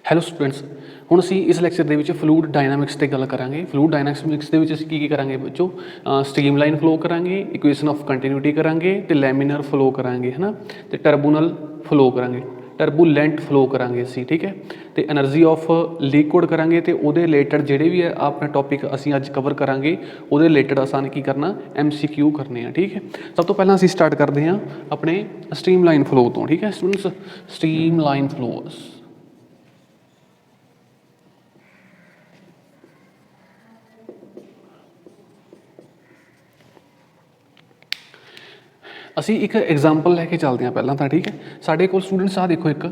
Hello students, ਹੁਣ ਅਸੀਂ ਇਸ ਲੈਕਚਰ ਦੇ ਵਿੱਚ ਫਲੂਇਡ ਡਾਇਨਾਮਿਕਸ 'ਤੇ ਗੱਲ ਕਰਾਂਗੇ। ਫਲੂਇਡ ਡਾਇਨਾਮਿਕਸ ਦੇ ਵਿੱਚ ਅਸੀਂ ਕੀ ਕਰਾਂਗੇ ਬੱਚੋ? ਸਟ੍ਰੀਮਲਾਈਨ ਫਲੋ ਕਰਾਂਗੇ, ਇਕੁਏਸ਼ਨ ਆਫ ਕੰਟੀਨਿਊਟੀ ਕਰਾਂਗੇ, ਅਤੇ ਲੈਮੀਨਰ ਫਲੋ ਕਰਾਂਗੇ, ਹੈ ਨਾ, ਅਤੇ ਟਰਬੂਨਲ ਫਲੋ ਕਰਾਂਗੇ, ਟਰਬੂਲੈਂਟ ਫਲੋ ਕਰਾਂਗੇ ਅਸੀਂ, ਠੀਕ ਹੈ। ਅਤੇ ਐਨਰਜੀ ਆਫ ਲਿਕੁਇਡ ਕਰਾਂਗੇ, ਅਤੇ ਉਹਦੇ ਰਿਲੇਟਡ ਜਿਹੜੇ ਵੀ ਆਪਣੇ ਟੌਪਿਕ ਅਸੀਂ ਅੱਜ ਕਵਰ ਕਰਾਂਗੇ ਉਹਦੇ ਰਿਲੇਟਡ ਅਸਾਂ ਕੀ ਕਰਨਾ, MCQ ਕਰਨੇ ਆ, ਠੀਕ ਹੈ। ਸਭ ਤੋਂ ਪਹਿਲਾਂ ਅਸੀਂ ਸਟਾਰਟ ਕਰਦੇ ਹਾਂ ਆਪਣੇ ਸਟ੍ਰੀਮਲਾਈਨ ਫਲੋ ਤੋਂ, ਠੀਕ ਹੈ ਸਟੂਡੈਂਟਸ। ਸਟ੍ਰੀਮਲਾਈਨ ਫਲੋਸ, ਅਸੀਂ ਇੱਕ ਐਗਜ਼ਾਮਪਲ ਲੈ ਕੇ ਚੱਲਦੇ ਹਾਂ ਪਹਿਲਾਂ ਤਾਂ, ਠੀਕ ਹੈ। ਸਾਡੇ ਕੋਲ ਸਟੂਡੈਂਟਸ ਆਹ ਦੇਖੋ, ਇੱਕ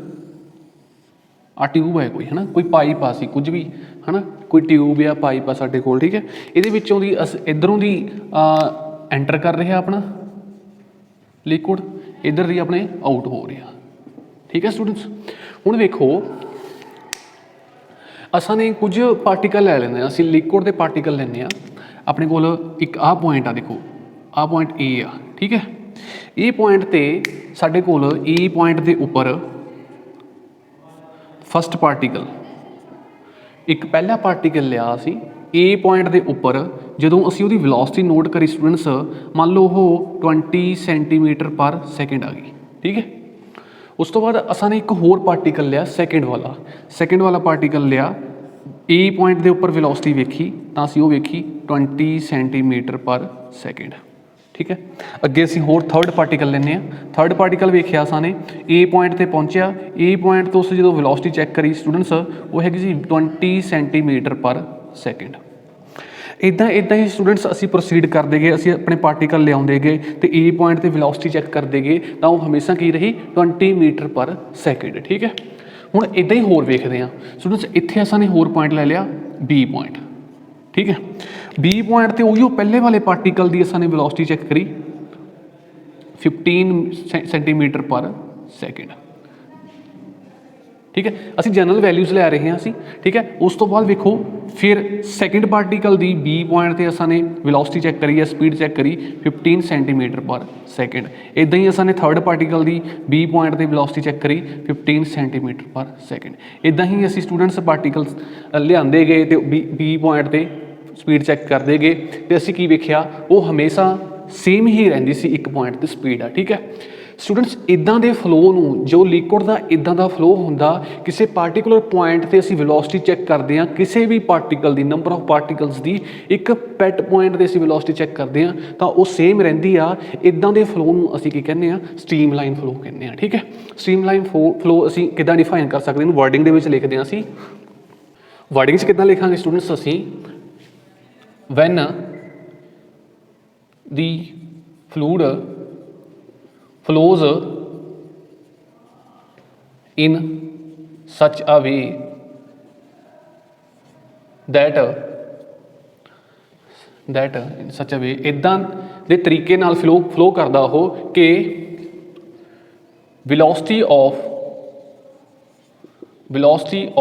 ਆਹ ਟਿਊਬ ਹੈ ਕੋਈ, ਹੈ ਨਾ, ਕੋਈ ਪਾਈਪ ਆ, ਸੀ ਕੁਝ ਵੀ, ਹੈ ਨਾ, ਕੋਈ ਟਿਊਬ ਜਾਂ ਪਾਈਪ ਆ ਸਾਡੇ ਕੋਲ, ਠੀਕ ਹੈ। ਇਹਦੇ ਵਿੱਚੋਂ ਦੀ ਇੱਧਰੋਂ ਦੀ ਐਂਟਰ ਕਰ ਰਿਹਾ ਆਪਣਾ ਲਿਕੁਇਡ, ਇੱਧਰ ਦੀ ਆਪਣੇ ਆਊਟ ਹੋ ਰਿਹਾ, ਠੀਕ ਹੈ ਸਟੂਡੈਂਟਸ। ਹੁਣ ਵੇਖੋ, ਅਸਾਂ ਨੇ ਕੁਝ ਪਾਰਟੀਕਲ ਲੈ ਲੈਂਦੇ ਹਾਂ, ਅਸੀਂ ਲਿਕੁਇਡ ਦੇ ਪਾਰਟੀਕਲ ਲੈਂਦੇ ਹਾਂ। ਆਪਣੇ ਕੋਲ ਇੱਕ ਆਹ ਪੁਆਇੰਟ ਆ, ਦੇਖੋ ਆਹ ਪੁਆਇੰਟ A ਆ, ਠੀਕ ਹੈ। ਇਹ ਪੁਆਇੰਟ 'ਤੇ ਸਾਡੇ ਕੋਲ E ਪੁਆਇੰਟ ਦੇ ਉੱਪਰ ਫਸਟ ਪਾਰਟੀਕਲ, ਇੱਕ ਪਹਿਲਾ ਪਾਰਟੀਕਲ ਲਿਆ ਅਸੀਂ A ਪੁਆਇੰਟ ਦੇ ਉੱਪਰ। ਜਦੋਂ ਅਸੀਂ ਉਹਦੀ ਵੈਲੋਸਿਟੀ ਨੋਟ ਕਰੀ ਸਟੂਡੈਂਟਸ, ਮੰਨ ਲਓ ਉਹ 20 ਸੈਂਟੀਮੀਟਰ ਪਰ ਸੈਕਿੰਡ ਆ ਗਈ, ਠੀਕ ਹੈ। ਉਸ ਤੋਂ ਬਾਅਦ ਅਸਾਂ ਨੇ ਇੱਕ ਹੋਰ ਪਾਰਟੀਕਲ ਲਿਆ, ਸੈਕਿੰਡ ਵਾਲਾ ਪਾਰਟੀਕਲ ਲਿਆ। A ਪੁਆਇੰਟ ਦੇ ਉੱਪਰ ਵੈਲੋਸਿਟੀ ਵੇਖੀ ਤਾਂ ਅਸੀਂ ਉਹ ਵੇਖੀ 20 ਸੈਂਟੀਮੀਟਰ ਪਰ ਸੈਕਿੰਡ, ਠੀਕ ਹੈ। ਅੱਗੇ ਅਸੀਂ ਹੋਰ ਥਰਡ ਪਾਰਟੀਕਲ ਲੈਂਦੇ ਹਾਂ। ਥਰਡ ਪਾਰਟੀਕਲ ਵੇਖਿਆ ਅਸਾਂ ਨੇ, A ਪੁਆਇੰਟ 'ਤੇ ਪਹੁੰਚਿਆ। A ਪੁਆਇੰਟ ਤੋਂ ਅਸੀਂ ਜਦੋਂ ਵੈਲੋਸਿਟੀ ਚੈੱਕ ਕਰੀ ਸਟੂਡੈਂਟਸ, ਉਹ ਹੈਗੀ ਸੀ 20 ਸੈਂਟੀਮੀਟਰ ਪਰ ਸੈਕਿੰਡ। ਇੱਦਾਂ ਹੀ ਸਟੂਡੈਂਟਸ ਅਸੀਂ ਪ੍ਰੋਸੀਡ ਕਰਦੇ ਗਏ, ਅਸੀਂ ਆਪਣੇ ਪਾਰਟੀਕਲ ਲਿਆਉਂਦੇ ਗਏ ਅਤੇ A ਪੁਆਇੰਟ 'ਤੇ ਵੈਲੋਸਿਟੀ ਚੈੱਕ ਕਰਦੇ ਗਏ ਤਾਂ ਉਹ ਹਮੇਸ਼ਾ ਕੀ ਰਹੀ, 20 ਮੀਟਰ ਪਰ ਸੈਕਿੰਡ, ਠੀਕ ਹੈ। ਹੁਣ ਇੱਦਾਂ ਹੀ ਹੋਰ ਵੇਖਦੇ ਹਾਂ ਸਟੂਡੈਂਟਸ, ਇੱਥੇ ਅਸਾਂ ਨੇ ਹੋਰ ਪੁਆਇੰਟ ਲੈ ਲਿਆ B ਪੁਆਇੰਟ, ਠੀਕ ਹੈ। B ਪੁਆਇੰਟ 'ਤੇ ਉਹੀ ਪਹਿਲੇ ਵਾਲੇ ਪਾਰਟੀਕਲ ਦੀ ਅਸਾਂ ਨੇ ਵੈਲੋਸਿਟੀ ਚੈੱਕ ਕਰੀ 15 ਸੈਂਟੀਮੀਟਰ ਪਰ ਸੈਕਿੰਡ, ਠੀਕ ਹੈ। ਅਸੀਂ ਜਨਰਲ ਵੈਲਿਊਜ਼ ਲੈ ਰਹੇ ਹਾਂ ਅਸੀਂ, ਠੀਕ ਹੈ। ਉਸ ਤੋਂ ਬਾਅਦ ਵੇਖੋ, ਫਿਰ ਸੈਕਿੰਡ ਪਾਰਟੀਕਲ ਦੀ B ਪੁਆਇੰਟ 'ਤੇ ਅਸਾਂ ਨੇ ਵੈਲੋਸਿਟੀ ਚੈੱਕ ਕਰੀ ਜਾਂ ਸਪੀਡ ਚੈੱਕ ਕਰੀ 15 ਸੈਂਟੀਮੀਟਰ ਪਰ ਸੈਕਿੰਡ। ਇੱਦਾਂ ਹੀ ਅਸਾਂ ਨੇ ਥਰਡ ਪਾਰਟੀਕਲ ਦੀ B ਪੁਆਇੰਟ 'ਤੇ ਵੈਲੋਸਿਟੀ ਚੈੱਕ ਕਰੀ 15 ਸੈਂਟੀਮੀਟਰ ਪਰ ਸੈਕਿੰਡ। ਇੱਦਾਂ ਹੀ ਅਸੀਂ ਸਟੂਡੈਂਟਸ ਪਾਰਟੀਕਲਸ ਲਿਆਂਦੇ ਗਏ ਅਤੇ B ਪੁਆਇੰਟ 'ਤੇ ਸਪੀਡ ਚੈੱਕ ਕਰਦੇ ਗਏ ਅਤੇ ਅਸੀਂ ਕੀ ਵੇਖਿਆ, ਉਹ ਹਮੇਸ਼ਾ ਸੇਮ ਹੀ ਰਹਿੰਦੀ ਸੀ ਇੱਕ ਪੁਆਇੰਟ 'ਤੇ ਸਪੀਡ ਆ, ਠੀਕ ਹੈ ਸਟੂਡੈਂਟਸ। ਇੱਦਾਂ ਦੇ ਫਲੋ ਨੂੰ, ਜੋ ਲਿਕੁਇਡ ਦਾ ਇੱਦਾਂ ਦਾ ਫਲੋ ਹੁੰਦਾ, ਕਿਸੇ ਪਾਰਟੀਕੂਲਰ ਪੁਆਇੰਟ 'ਤੇ ਅਸੀਂ ਵੈਲੋਸਿਟੀ ਚੈੱਕ ਕਰਦੇ ਹਾਂ, ਕਿਸੇ ਵੀ particle the, number of particles ਦੀ, ਇੱਕ ਪੈਟ ਪੁਆਇੰਟ 'ਤੇ ਅਸੀਂ ਵੈਲੋਸਿਟੀ ਚੈੱਕ ਕਰਦੇ ਹਾਂ ਤਾਂ ਉਹ ਸੇਮ ਰਹਿੰਦੀ ਆ। ਇੱਦਾਂ ਦੇ ਫਲੋ ਨੂੰ ਅਸੀਂ ਕੀ ਕਹਿੰਦੇ ਹਾਂ, ਸਟ੍ਰੀਮਲਾਈਨ ਫਲੋ ਕਹਿੰਦੇ ਹਾਂ, ਠੀਕ ਹੈ। ਸਟ੍ਰੀਮਲਾਈਨ ਫਲੋ ਅਸੀਂ ਕਿੱਦਾਂ ਡਿਫਾਈਨ ਕਰ ਸਕਦੇ, ਇਹਨੂੰ ਵਰਡਿੰਗ ਦੇ ਵਿੱਚ ਲਿਖਦੇ ਹਾਂ ਅਸੀਂ। ਵਰਡਿੰਗ 'ਚ ਕਿੱਦਾਂ ਲਿਖਾਂਗੇ ਸਟੂਡੈਂਟਸ ਅਸੀਂ, when the fluid flows in such a way that in such a way, ਇੱਦਾਂ ਦੇ ਤਰੀਕੇ ਨਾਲ ਫਲੋ ਕਰਦਾ ਉਹ ਕਿ velocity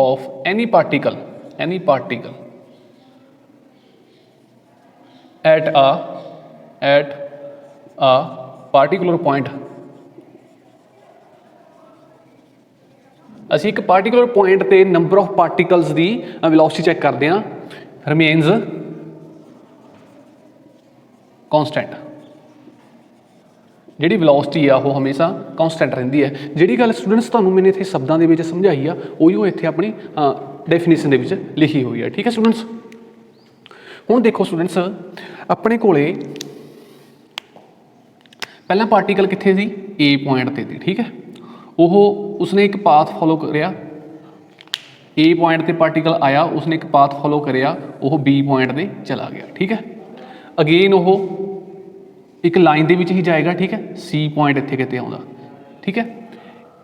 of any particle at a particular point, ਅਸੀਂ ਇੱਕ ਪਾਰਟੀਕੂਲਰ ਪੁਆਇੰਟ 'ਤੇ number of particles the velocity check ਕਰਦੇ ਹਾਂ, ਰਿਮੇਨਸ ਕੌਨਸਟੈਂਟ। ਜਿਹੜੀ ਵੈਲੋਸਿਟੀ ਆ ਉਹ ਹਮੇਸ਼ਾ ਕੌਨਸਟੈਂਟ ਰਹਿੰਦੀ ਹੈ। ਜਿਹੜੀ ਗੱਲ ਸਟੂਡੈਂਟਸ ਤੁਹਾਨੂੰ ਮੈंने ਇੱਥੇ ਸ਼ਬਦਾਂ ਦੇ ਵਿੱਚ ਸਮਝਾਈ ਆ, ਉਹੀ ਉਹ ਇੱਥੇ ਆਪਣੀ ਡੈਫੀਨੇਸ਼ਨ ਦੇ ਵਿੱਚ ਲਿਖੀ ਹੋਈ ਹੈ, ਠੀਕ ਹੈ ਸਟੂਡੈਂਟਸ। ਹੁਣ ਦੇਖੋ ਸਟੂਡੈਂਟਸ, ਆਪਣੇ ਕੋਲੇ ਪਹਿਲਾਂ ਪਾਰਟੀਕਲ ਕਿੱਥੇ ਸੀ, A ਪੁਆਇੰਟ 'ਤੇ ਸੀ, ਠੀਕ ਹੈ। ਉਸਨੇ ਇੱਕ ਪਾਥ ਫੋਲੋ ਕਰਿਆ, A ਪੁਆਇੰਟ 'ਤੇ ਪਾਰਟੀਕਲ ਆਇਆ, ਉਸਨੇ ਇੱਕ ਪਾਥ ਫੋਲੋ ਕਰਿਆ, ਉਹ B ਪੁਆਇੰਟ 'ਤੇ ਚਲਾ ਗਿਆ, ਠੀਕ ਹੈ। ਅਗੇਨ ਉਹ ਇੱਕ ਲਾਈਨ ਦੇ ਵਿੱਚ ਹੀ ਜਾਏਗਾ, ਠੀਕ ਹੈ। C ਪੁਆਇੰਟ ਇੱਥੇ ਕਿਤੇ ਆਉਂਦਾ, ਠੀਕ ਹੈ।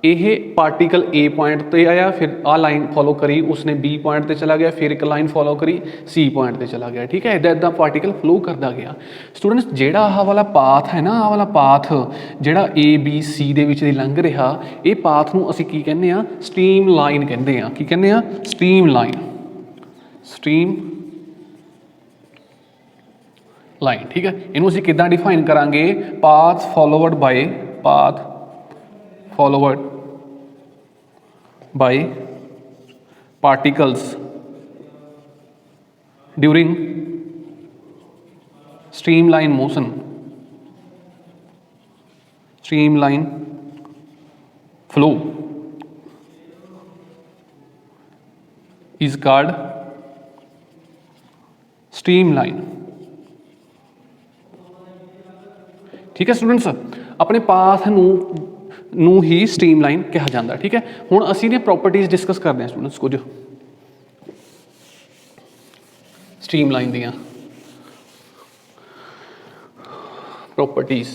ਇਹ ਪਾਰਟੀਕਲ A ਪੁਆਇੰਟ 'ਤੇ ਆਇਆ, ਫਿਰ ਆਹ ਲਾਈਨ ਫੋਲੋ ਕਰੀ, ਉਸਨੇ B ਪੁਆਇੰਟ 'ਤੇ ਚਲਾ ਗਿਆ, ਫਿਰ ਇੱਕ ਲਾਈਨ ਫੋਲੋ ਕਰੀ, C ਪੁਆਇੰਟ 'ਤੇ ਚਲਾ ਗਿਆ, ਠੀਕ ਹੈ। ਇੱਦਾਂ ਪਾਰਟੀਕਲ ਫਲੋ ਕਰਦਾ ਗਿਆ ਸਟੂਡੈਂਟਸ। ਜਿਹੜਾ ਆਹ ਵਾਲਾ ਪਾਥ ਹੈ ਨਾ, ਆਹ ਵਾਲਾ ਪਾਥ ਜਿਹੜਾ ABC ਦੇ ਵਿੱਚ ਦੀ ਲੰਘ ਰਿਹਾ, ਇਹ ਪਾਥ ਨੂੰ ਅਸੀਂ ਕੀ ਕਹਿੰਦੇ ਹਾਂ, ਸਟ੍ਰੀਮ ਲਾਈਨ ਕਹਿੰਦੇ ਹਾਂ। ਕੀ ਕਹਿੰਦੇ ਹਾਂ, ਸਟ੍ਰੀਮ ਲਾਈਨ, ਠੀਕ ਹੈ। ਇਹਨੂੰ ਅਸੀਂ ਕਿੱਦਾਂ ਡਿਫਾਈਨ ਕਰਾਂਗੇ, path ਫੋਲੋਵਰਡ by particles during streamline motion, streamline flow is called streamline। ठीक है स्टूडेंट्स, अपने पाथ ਨੂੰ ਹੀ ਸਟ੍ਰੀਮਲਾਈਨ ਕਿਹਾ ਜਾਂਦਾ। ਠੀਕ ਹੈ, ਹੁਣ ਅਸੀਂ ਨੇ ਪ੍ਰੋਪਰਟੀਜ਼ ਡਿਸਕਸ ਕਰਦੇ ਹਾਂ ਸਟੂਡੈਂਟਸ, ਕੁਝ ਸਟ੍ਰੀਮਲਾਈਨ ਦੀਆਂ ਪ੍ਰੋਪਰਟੀਜ਼।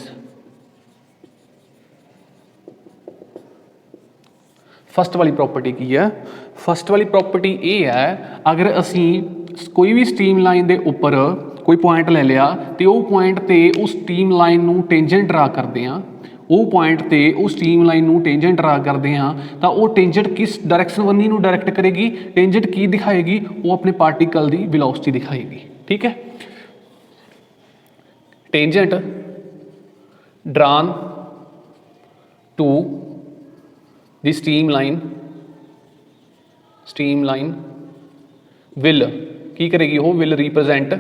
ਫਸਟ ਵਾਲੀ ਪ੍ਰੋਪਰਟੀ ਕੀ ਹੈ? ਫਸਟ ਵਾਲੀ ਪ੍ਰੋਪਰਟੀ ਇਹ ਹੈ, ਅਗਰ ਅਸੀਂ ਕੋਈ ਵੀ ਸਟ੍ਰੀਮਲਾਈਨ ਦੇ ਉੱਪਰ ਕੋਈ ਪੁਆਇੰਟ ਲੈ ਲਿਆ ਤੇ ਉਹ ਪੁਆਇੰਟ ਤੇ ਉਸ ਸਟ੍ਰੀਮਲਾਈਨ ਨੂੰ ਟੈਂਜੈਂਟ ਡਰਾ ਕਰਦੇ ਹਾਂ, ਉਹ ਪੁਆਇੰਟ ਤੇ ਉਹ ਸਟ੍ਰੀਮਲਾਈਨ ਨੂੰ ਟੈਂਜੈਂਟ ਡਰਾ ਕਰਦੇ ਹਾਂ, ਤਾਂ ਉਹ ਟੈਂਜੈਂਟ ਕਿਸ ਡਾਇਰੈਕਸ਼ਨ ਬੰਨੀ ਨੂੰ ਡਾਇਰੈਕਟ ਕਰੇਗੀ? ਟੈਂਜੈਂਟ ਕੀ ਦਿਖਾਏਗੀ? ਉਹ ਆਪਣੇ ਪਾਰਟੀਕਲ ਦੀ ਵੈਲੋਸਿਟੀ ਦਿਖਾਏਗੀ। ਠੀਕ ਹੈ, tangent drawn to the streamline will ਕੀ ਕਰੇਗੀ? ਉਹ will represent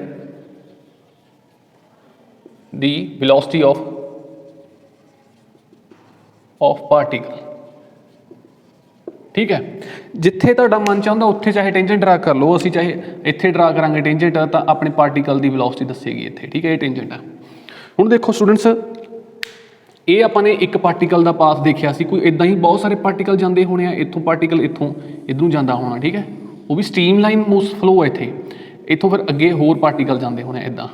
the velocity of particle. ਠੀਕ ਹੈ, ਜਿੱਥੇ ਤੁਹਾਡਾ ਮਨ ਚਾਹੁੰਦਾ ਉੱਥੇ ਚਾਹੇ ਟੈਂਜੈਂਟ ਡਰਾ ਕਰ ਲਓ, ਅਸੀਂ ਚਾਹੇ ਇੱਥੇ ਡਰਾ ਕਰਾਂਗੇ ਟੈਂਜੈਂਟ, ਤਾਂ ਆਪਣੇ ਪਾਰਟੀਕਲ ਦੀ ਵੈਲੋਸਿਟੀ ਦੱਸੇਗੀ ਇੱਥੇ। ਠੀਕ ਹੈ, ਇਹ ਟੈਂਜੈਂਟ ਹੈ। ਹੁਣ ਦੇਖੋ ਸਟੂਡੈਂਟਸ, ਇਹ ਆਪਾਂ ਨੇ ਇੱਕ ਪਾਰਟੀਕਲ ਦਾ ਪਾਥ ਦੇਖਿਆ ਸੀ, ਕੋਈ ਇੱਦਾਂ ਹੀ ਬਹੁਤ ਸਾਰੇ ਪਾਰਟੀਕਲ ਜਾਂਦੇ ਹੋਣੇ ਆ, ਇੱਥੋਂ ਪਾਰਟੀਕਲ ਇੱਥੋਂ ਇੱਧਰੋਂ ਜਾਂਦਾ ਹੋਣਾ। ਠੀਕ ਹੈ, ਉਹ ਵੀ ਸਟ੍ਰੀਮਲਾਈਨ ਮੋਸਟ ਫਲੋ ਹੈ ਇੱਥੇ, ਇੱਥੋਂ ਫਿਰ ਅੱਗੇ ਹੋਰ ਪਾਰਟੀਕਲ ਜਾਂਦੇ ਹੋਣੇ ਇੱਦਾਂ।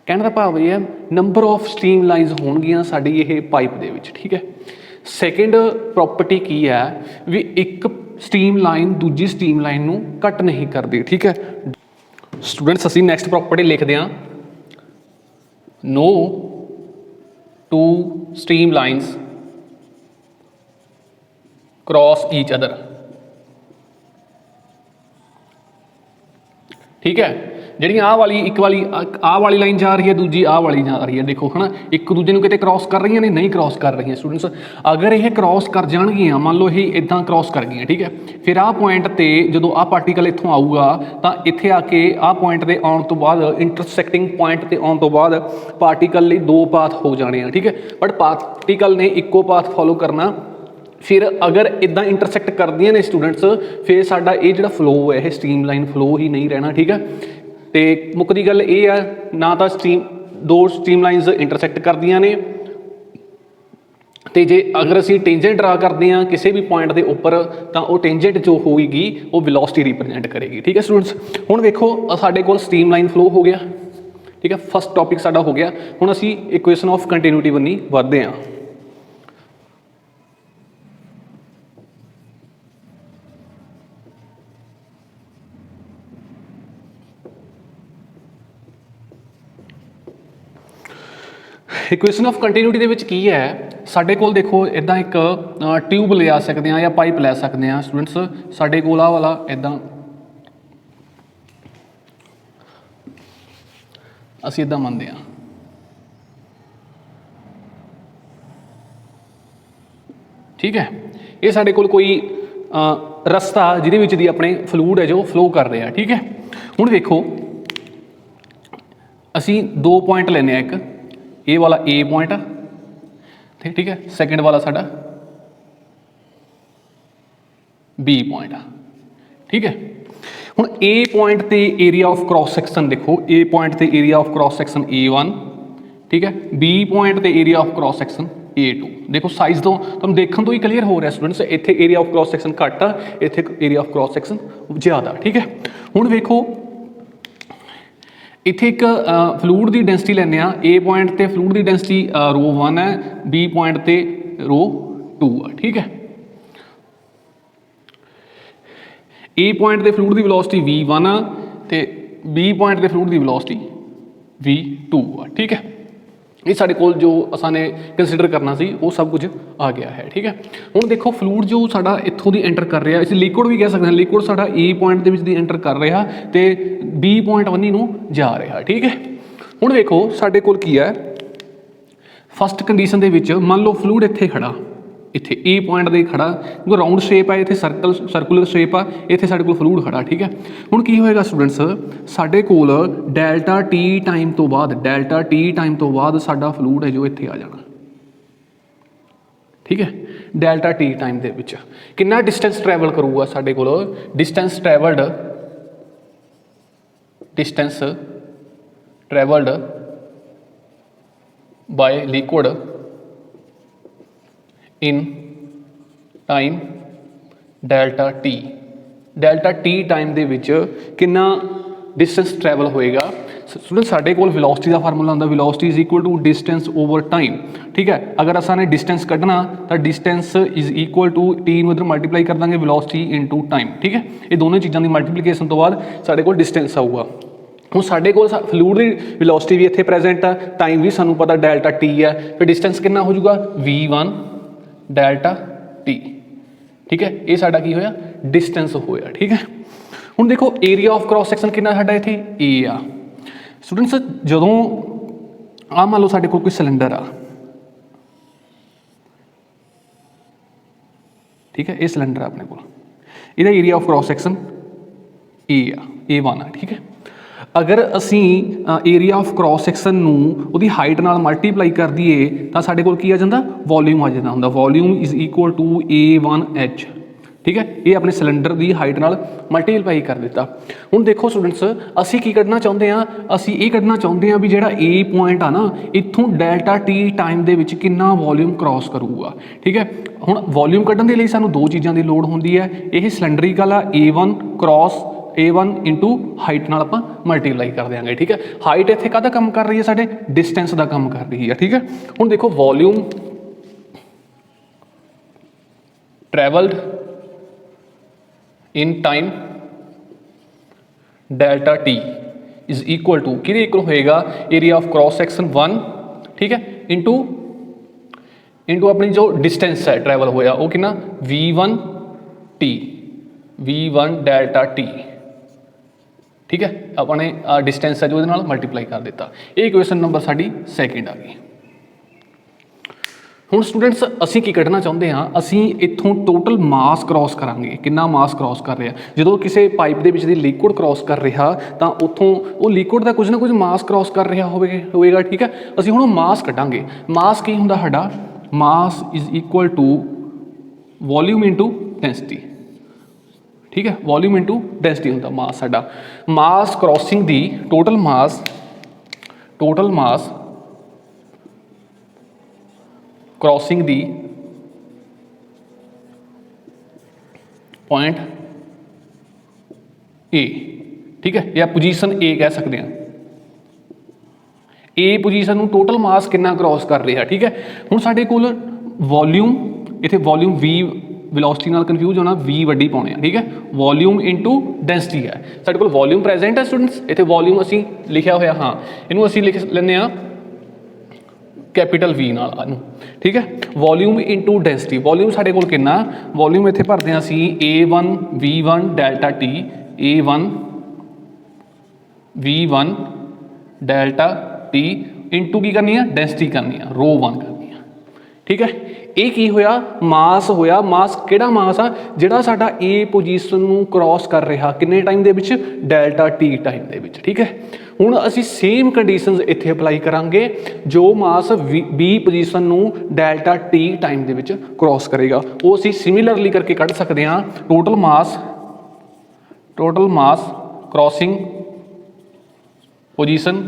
ਕਹਿਣ ਦਾ ਭਾਵ ਇਹ ਹੈ, ਨੰਬਰ ਆਫ ਸਟ੍ਰੀਮਲਾਈਨਸ ਹੋਣਗੀਆਂ ਸਾਡੀ ਇਹ ਪਾਈਪ ਦੇ ਵਿੱਚ। ਠੀਕ ਹੈ, ਸੈਕਿੰਡ ਪ੍ਰੋਪਰਟੀ ਕੀ ਹੈ ਵੀ ਇੱਕ ਸਟ੍ਰੀਮਲਾਈਨ ਦੂਜੀ ਸਟ੍ਰੀਮਲਾਈਨ ਨੂੰ ਕੱਟ ਨਹੀਂ ਕਰਦੀ। ਠੀਕ ਹੈ ਸਟੂਡੈਂਟਸ, ਅਸੀਂ ਨੈਕਸਟ ਪ੍ਰੋਪਰਟੀ ਲਿਖਦੇ ਹਾਂ, no two streamlines cross each other। ਠੀਕ ਹੈ, ਜਿਹੜੀ ਆਹ ਵਾਲੀ ਆਹ ਵਾਲੀ ਲਾਈਨ ਜਾ ਰਹੀ ਹੈ, ਦੂਜੀ ਆਹ ਵਾਲੀ ਜਾ ਰਹੀ ਹੈ, ਦੇਖੋ ਹੈ ਨਾ, ਇੱਕ ਦੂਜੇ ਨੂੰ ਕਿਤੇ ਕ੍ਰਾਸ ਕਰ ਰਹੀਆਂ ਨੇ? ਨਹੀਂ ਕ੍ਰਾਸ ਕਰ ਰਹੀਆਂ ਸਟੂਡੈਂਟਸ। ਅਗਰ ਇਹ ਕ੍ਰਾਸ ਕਰ ਜਾਣਗੀਆਂ, ਮੰਨ ਲਓ ਇਹ ਇੱਦਾਂ ਕ੍ਰਾਸ ਕਰ ਗਈਆਂ, ਠੀਕ ਹੈ, ਫਿਰ ਆਹ ਪੁਆਇੰਟ ਤੇ ਜਦੋਂ ਆਹ ਪਾਰਟੀਕਲ ਇੱਥੋਂ ਆਊਗਾ ਤਾਂ ਇੱਥੇ ਆ ਕੇ ਆਹ ਪੁਆਇੰਟ ਤੇ ਆਉਣ ਤੋਂ ਬਾਅਦ, ਇੰਟਰਸੈਕਟਿੰਗ ਪੁਆਇੰਟ ਤੇ ਆਉਣ ਤੋਂ ਬਾਅਦ ਪਾਰਟੀਕਲ ਲਈ ਦੋ ਪਾਥ ਹੋ ਜਾਣੇ ਆ। ਠੀਕ ਹੈ, ਬਟ ਪਾਰਟੀਕਲ ਨੇ ਇੱਕੋ ਪਾਥ ਫੋਲੋ ਕਰਨਾ। ਫਿਰ ਅਗਰ ਇੱਦਾਂ ਇੰਟਰਸੈਕਟ ਕਰਦੀਆਂ ਨੇ ਸਟੂਡੈਂਟਸ, ਫਿਰ ਸਾਡਾ ਇਹ ਜਿਹੜਾ ਫਲੋ ਹੈ ਇਹ ਸਟ੍ਰੀਮਲਾਈਨ ਫਲੋ ਹੀ ਨਹੀਂ ਰਹਿਣਾ। ਠੀਕ ਹੈ, ਤੇ ਮੁੱਕਦੀ ਗੱਲ ਇਹ ਆ, ਨਾ ਤਾਂ ਦੋ ਸਟ੍ਰੀਮਲਾਈਨਸ ਇੰਟਰਸੈਕਟ ਕਰਦੀਆਂ ਨੇ, ਤੇ ਜੇ ਅਗਰ ਅਸੀਂ ਟੈਂਜੈਂਟ ਡਰਾ ਕਰਦੇ ਹਾਂ ਕਿਸੇ ਵੀ ਪੁਆਇੰਟ ਦੇ ਉੱਪਰ, ਤਾਂ ਉਹ ਟੈਂਜੈਂਟ ਜੋ ਹੋਏਗੀ ਉਹ ਵੈਲੋਸਿਟੀ ਰਿਪਰੈਜ਼ੈਂਟ ਕਰੇਗੀ। ਠੀਕ ਹੈ ਸਟੂਡੈਂਟਸ, ਹੁਣ ਵੇਖੋ ਸਾਡੇ ਕੋਲ ਸਟ੍ਰੀਮਲਾਈਨ ਫਲੋ ਹੋ ਗਿਆ। ਠੀਕ ਹੈ, ਫਸਟ ਟੌਪਿਕ ਸਾਡਾ ਹੋ ਗਿਆ। ਹੁਣ ਅਸੀਂ ਇਕੁਏਸ਼ਨ ਆਫ ਕੰਟੀਨਿਊਟੀ ਬੰਨੀ ਵੱਧਦੇ ਹਾਂ। ਇਕੁਏਸ਼ਨ ਆਫ ਕੰਟੀਨਿਊਟੀ ਦੇ ਵਿੱਚ ਕੀ ਹੈ, ਸਾਡੇ ਕੋਲ ਦੇਖੋ ਇੱਦਾਂ ਇੱਕ ਟਿਊਬ ਲਿਆ ਸਕਦੇ ਹਾਂ ਜਾਂ ਪਾਈਪ ਲੈ ਸਕਦੇ ਹਾਂ ਸਟੂਡੈਂਟਸ। ਸਾਡੇ ਕੋਲ ਆਹ ਵਾਲਾ ਇੱਦਾਂ ਅਸੀਂ ਇੱਦਾਂ ਮੰਨਦੇ ਹਾਂ। ਠੀਕ ਹੈ, ਇਹ ਸਾਡੇ ਕੋਲ ਕੋਈ ਰਸਤਾ ਜਿਹਦੇ ਵਿੱਚ ਦੀ ਆਪਣੇ ਫਲੂਇਡ ਹੈ ਜੋ ਫਲੋ ਕਰ ਰਿਹਾ। ਠੀਕ ਹੈ, ਹੁਣ ਵੇਖੋ ਅਸੀਂ ਦੋ ਪੁਆਇੰਟ ਲੈਂਦੇ ਹਾਂ, ਇੱਕ ਇਹ ਵਾਲਾ A ਪੁਆਇੰਟ, ਠੀਕ ਹੈ, ਸੈਕਿੰਡ ਵਾਲਾ ਸਾਡਾ B ਪੁਆਇੰਟ। ਠੀਕ ਹੈ, ਹੁਣ A ਪੁਆਇੰਟ ਤੇ ਏਰੀਆ ਆਫ ਕ੍ਰਾਸ ਸੈਕਸ਼ਨ ਦੇਖੋ, A ਪੁਆਇੰਟ ਤੇ area of cross section A1, ਠੀਕ ਹੈ, B ਪੁਆਇੰਟ ਤੇ area of cross section A2। ਦੇਖੋ ਸਾਈਜ਼ ਤੋਂ ਤੁਹਾਨੂੰ ਦੇਖਣ ਤੋਂ ਹੀ ਕਲੀਅਰ ਹੋ ਰਿਹਾ ਸਟੂਡੈਂਟਸ, ਇੱਥੇ ਏਰੀਆ ਆਫ ਕ੍ਰਾਸ ਸੈਕਸ਼ਨ ਘੱਟ ਆ, ਇੱਥੇ ਏਰੀਆ ਆਫ ਕ੍ਰਾਸ ਸੈਕਸ਼ਨ ਜ਼ਿਆਦਾ। ਠੀਕ ਹੈ, ਹੁਣ ਵੇਖੋ ਇੱਥੇ ਇੱਕ ਫਲੂਇਡ ਦੀ ਡੈਂਸਿਟੀ ਲੈਂਦੇ ਹਾਂ, A ਪੁਆਇੰਟ ਤੇ ਫਲੂਇਡ ਦੀ ਡੈਂਸਿਟੀ ρ1 ਹੈ, B ਪੁਆਇੰਟ ਤੇ ρ2 ਆ। ਠੀਕ ਹੈ, A ਪੁਆਇੰਟ ਤੇ ਫਲੂਇਡ ਦੀ ਵੈਲੋਸਿਟੀ v1 ਆ ਤੇ B ਪੁਆਇੰਟ ਤੇ ਫਲੂਇਡ ਦੀ ਵੈਲੋਸਿਟੀ v2 ਆ। ਠੀਕ ਹੈ, ਇਹ ਸਾਡੇ ਕੋਲ ਜੋ ਅਸਾਂ ਨੇ ਕੰਸੀਡਰ ਕਰਨਾ ਸੀ ਉਹ ਸਭ ਕੁਝ ਆ ਗਿਆ ਹੈ। ਠੀਕ ਹੈ, ਹੁਣ ਦੇਖੋ ਫਲੂਇਡ ਜੋ ਸਾਡਾ ਇੱਥੋਂ ਦੀ ਐਂਟਰ ਕਰ ਰਿਹਾ, ਅਸੀਂ ਲਿਕੁਇਡ ਵੀ ਕਹਿ ਸਕਦੇ ਹਾਂ, ਲਿਕੁਇਡ ਸਾਡਾ A ਪੁਆਇੰਟ ਦੇ ਵਿੱਚ ਦੀ ਐਂਟਰ ਕਰ ਰਿਹਾ ਤੇ B ਪੁਆਇੰਟ ਬੰਨੀ ਨੂੰ ਜਾ ਰਿਹਾ। ਠੀਕ ਹੈ, ਹੁਣ ਵੇਖੋ ਸਾਡੇ ਕੋਲ ਕੀ ਹੈ, ਫਸਟ ਕੰਡੀਸ਼ਨ ਦੇ ਵਿੱਚ ਮੰਨ ਲਓ ਫਲੂਇਡ ਇੱਥੇ ਖੜਾ, ਇੱਥੇ ਏ ਪੁਆਇੰਟ ਦੇ ਖੜਾ, ਕਿਉਂਕਿ ਰਾਊਂਡ ਸ਼ੇਪ ਹੈ, ਇੱਥੇ ਸਰਕੂਲਰ ਸ਼ੇਪ ਆ, ਇੱਥੇ ਸਾਡੇ ਕੋਲ ਫਲੂਇਡ ਖੜਾ। ਠੀਕ ਹੈ, ਹੁਣ ਕੀ ਹੋਏਗਾ ਸਟੂਡੈਂਟਸ, ਸਾਡੇ ਕੋਲ ਡੈਲਟਾ ਟੀ ਟਾਈਮ ਤੋਂ ਬਾਅਦ ਸਾਡਾ ਫਲੂਇਡ ਹੈ ਜੋ ਇੱਥੇ ਆ ਜਾਣਾ। ਠੀਕ ਹੈ, ਡੈਲਟਾ ਟੀ ਟਾਈਮ ਦੇ ਵਿੱਚ ਕਿੰਨਾ ਡਿਸਟੈਂਸ ਟਰੈਵਲ ਕਰੂਗਾ ਸਾਡੇ ਕੋਲ, distance travelled by liquid in time delta T time ਦੇ ਵਿੱਚ ਕਿੰਨਾ ਡਿਸਟੈਂਸ ਟਰੈਵਲ ਹੋਏਗਾ। ਸਟੂਡੈਂਟ ਸਾਡੇ ਕੋਲ ਵੈਲੋਸਿਟੀ ਦਾ ਫਾਰਮੂਲਾ ਹੁੰਦਾ, velocity is equal to distance over time. ਠੀਕ ਹੈ, ਅਗਰ ਅਸਾਂ ਨੇ ਡਿਸਟੈਂਸ ਕੱਢਣਾ ਤਾਂ distance is equal to T ਨੂੰ ਇੱਧਰ ਮਲਟੀਪਲਾਈ ਕਰ ਦਾਂਗੇ ਵੈਲੋਸਿਟੀ ਇਨਟੂ ਟਾਈਮ। ਠੀਕ ਹੈ, ਇਹ ਦੋਨੋਂ ਚੀਜ਼ਾਂ ਦੀ ਮਲਟੀਪਲੀਕੇਸ਼ਨ ਤੋਂ ਬਾਅਦ ਸਾਡੇ ਕੋਲ ਡਿਸਟੈਂਸ ਆਊਗਾ। ਹੁਣ ਸਾਡੇ ਕੋਲ ਫਲੂਇਡ ਦੀ ਵੈਲੋਸਿਟੀ ਵੀ ਇੱਥੇ ਪ੍ਰੈਜੈਂਟ ਆ, ਟਾਈਮ ਵੀ ਸਾਨੂੰ ਪਤਾ ਡੈਲਟਾ ਟੀ ਹੈ, ਫਿਰ ਡਿਸਟੈਂਸ ਕਿੰਨਾ ਹੋ ਜਾਊਗਾ v1 ਡੈਲਟਾ ਟੀ। ਠੀਕ ਹੈ, ਇਹ ਸਾਡਾ ਕੀ ਹੋਇਆ, ਡਿਸਟੈਂਸ ਹੋਇਆ। ਠੀਕ ਹੈ, ਹੁਣ ਦੇਖੋ ਏਰੀਆ ਆਫ ਕ੍ਰਾਸ ਸੈਕਸ਼ਨ ਕਿੰਨਾ ਸਾਡਾ ਇੱਥੇ ਏ ਆ। ਸਟੂਡੈਂਟਸ ਜਦੋਂ ਆਹ ਮੰਨ ਲਓ ਸਾਡੇ ਕੋਲ ਕੋਈ ਸਿਲੰਡਰ ਆ, ਠੀਕ ਹੈ, ਇਹ ਸਿਲੰਡਰ ਆ ਆਪਣੇ ਕੋਲ, ਇਹਦਾ ਏਰੀਆ ਆਫ ਕ੍ਰਾਸ ਸੈਕਸ਼ਨ ਏ ਆ, A1 ਆ। ਠੀਕ ਹੈ, ਅਗਰ ਅਸੀਂ ਏਰੀਆ ਆਫ ਕ੍ਰਾਸ ਸੈਕਸ਼ਨ ਨੂੰ ਉਹਦੀ ਹਾਈਟ ਨਾਲ ਮਲਟੀਪਲਾਈ ਕਰ ਦਈਏ ਤਾਂ ਸਾਡੇ ਕੋਲ ਕੀ ਆ ਜਾਂਦਾ, ਵੋਲਿਊਮ ਆ ਜਾਂਦਾ ਹੁੰਦਾ। Volume is equal to A1H। ਠੀਕ ਹੈ, ਇਹ ਆਪਣੇ ਸਿਲੰਡਰ ਦੀ ਹਾਈਟ ਨਾਲ ਮਲਟੀਪਲਾਈ ਕਰ ਦਿੱਤਾ। ਹੁਣ ਦੇਖੋ ਸਟੂਡੈਂਟਸ, ਅਸੀਂ ਕੀ ਕੱਢਣਾ ਚਾਹੁੰਦੇ ਹਾਂ, ਅਸੀਂ ਇਹ ਕੱਢਣਾ ਚਾਹੁੰਦੇ ਹਾਂ ਵੀ ਜਿਹੜਾ A ਪੁਆਇੰਟ ਆ ਨਾ, ਇੱਥੋਂ ਡੈਲਟਾ ਟੀ ਟਾਈਮ ਦੇ ਵਿੱਚ ਕਿੰਨਾ ਵੋਲਿਊਮ ਕ੍ਰਾਸ ਕਰੂਗਾ। ਠੀਕ ਹੈ, ਹੁਣ ਵੋਲਿਊਮ ਕੱਢਣ ਦੇ ਲਈ ਸਾਨੂੰ ਦੋ ਚੀਜ਼ਾਂ ਦੀ ਲੋੜ ਹੁੰਦੀ ਹੈ। ਇਹ ਸਿਲੰਡਰੀਕਲ ਆ, A1 ਇੰਟੂ ਹਾਈਟ ਨਾਲ ਆਪਾਂ ਮਲਟੀਪਲਾਈ ਕਰ ਦਿਆਂਗੇ। ਠੀਕ ਹੈ, ਹਾਈਟ ਇੱਥੇ ਕਾਹਦਾ ਕੰਮ ਕਰ ਰਹੀ ਹੈ, ਸਾਡੇ ਡਿਸਟੈਂਸ ਦਾ ਕੰਮ ਕਰ ਰਹੀ ਹੈ। ਠੀਕ ਹੈ, ਹੁਣ ਦੇਖੋ volume travelled in time delta t is equal to किहदे इक्वल होएगा, area of cross section 1। ठीक है, इंटू अपनी जो डिस्टेंस है ट्रैवल होया वो कितना v1 डेल्टा t। ठीक है, अपने डिस्टेंस है जो इहदे नाल मल्टीप्लाई कर दिता। ये इक्वेशन नंबर साडी सैकेंड आ गई। ਹੁਣ ਸਟੂਡੈਂਟਸ ਅਸੀਂ ਕੀ ਕੱਢਣਾ ਚਾਹੁੰਦੇ ਹਾਂ, ਅਸੀਂ ਇੱਥੋਂ ਟੋਟਲ ਮਾਸ ਕ੍ਰਾਸ ਕਰਾਂਗੇ, ਕਿੰਨਾ ਮਾਸ ਕ੍ਰਾਸ ਕਰ ਰਿਹਾ। ਜਦੋਂ ਕਿਸੇ ਪਾਈਪ ਦੇ ਵਿੱਚ ਦੀ ਲਿਕੁਇਡ ਕ੍ਰਾਸ ਕਰ ਰਿਹਾ ਤਾਂ ਉੱਥੋਂ ਉਹ ਲਿਕੁਇਡ ਦਾ ਕੁਝ ਨਾ ਕੁਝ ਮਾਸ ਕ੍ਰਾਸ ਕਰ ਰਿਹਾ ਹੋਵੇਗਾ। ਠੀਕ ਹੈ, ਅਸੀਂ ਹੁਣ ਮਾਸ ਕੱਢਾਂਗੇ। ਮਾਸ ਕੀ ਹੁੰਦਾ ਸਾਡਾ, mass is equal to volume into density. ਠੀਕ ਹੈ, ਵੋਲਿਊਮ ਇੰਟੂ ਡੈਂਸਿਟੀ ਹੁੰਦਾ ਮਾਸ ਸਾਡਾ। ਮਾਸ ਕ੍ਰਾਸਿੰਗ ਦੀ ਟੋਟਲ ਮਾਸ ਕ੍ਰਾਸਿੰਗ ਦੀ ਪੁਆਇੰਟ A। ਠੀਕ ਹੈ, ਜਾਂ ਪੋਜੀਸ਼ਨ A ਕਹਿ ਸਕਦੇ ਹਾਂ। A ਪੋਜੀਸ਼ਨ ਨੂੰ ਟੋਟਲ ਮਾਸ ਕਿੰਨਾ ਕ੍ਰਾਸ ਕਰ ਰਿਹਾ। ਠੀਕ ਹੈ, ਹੁਣ ਸਾਡੇ ਕੋਲ ਵੋਲਿਊਮ, ਇੱਥੇ ਵੋਲਿਊਮ V ਵੈਲੋਸਿਟੀ ਨਾਲ ਕਨਫਿਊਜ਼ ਹੋਣਾ, V ਵੱਡੀ ਪਾਉਣੇ ਆ। ਠੀਕ ਹੈ, ਵੋਲਿਊਮ ਇੰਟੂ ਡੈਂਸਿਟੀ ਹੈ। ਸਾਡੇ ਕੋਲ ਵੋਲਿਊਮ ਪ੍ਰੈਜੈਂਟ ਹੈ ਸਟੂਡੈਂਟਸ, ਇੱਥੇ ਵੋਲਿਊਮ ਅਸੀਂ ਲਿਖਿਆ ਹੋਇਆ, ਹਾਂ ਇਹਨੂੰ ਅਸੀਂ ਲਿਖ ਲੈਂਦੇ ਹਾਂ कैपिटल V नाल आनू। ठीक है, वॉल्यूम इंटू डेंसिटी, वॉल्यूम साढ़े कोल कितना, वॉल्यूम इत्थे भरदे हां असीं A1 V1 delta T, A1 V1 delta T into की करनी है, डेंसिटी करनी है, ρ1 करनी है। ठीक है, ਇਹ ਕੀ ਹੋਇਆ, ਮਾਸ ਹੋਇਆ। ਮਾਸ ਕਿਹੜਾ ਮਾਸ ਆ, ਜਿਹੜਾ ਸਾਡਾ A ਪੋਜੀਸ਼ਨ ਨੂੰ ਕ੍ਰਾਸ ਕਰ ਰਿਹਾ ਕਿੰਨੇ ਟਾਈਮ ਦੇ ਵਿੱਚ, ਡੈਲਟਾ ਟੀ ਟਾਈਮ ਦੇ ਵਿੱਚ। ਠੀਕ ਹੈ, ਹੁਣ ਅਸੀਂ ਸੇਮ ਕੰਡੀਸ਼ਨਸ ਇੱਥੇ ਅਪਲਾਈ ਕਰਾਂਗੇ। ਜੋ ਮਾਸ B ਪੋਜੀਸ਼ਨ ਨੂੰ ਡੈਲਟਾ ਟੀ ਟਾਈਮ ਦੇ ਵਿੱਚ ਕ੍ਰਾਸ ਕਰੇਗਾ ਉਹ ਅਸੀਂ ਸਿਮਿਲਰਲੀ ਕਰਕੇ ਕੱਢ ਸਕਦੇ ਹਾਂ। Total mass crossing position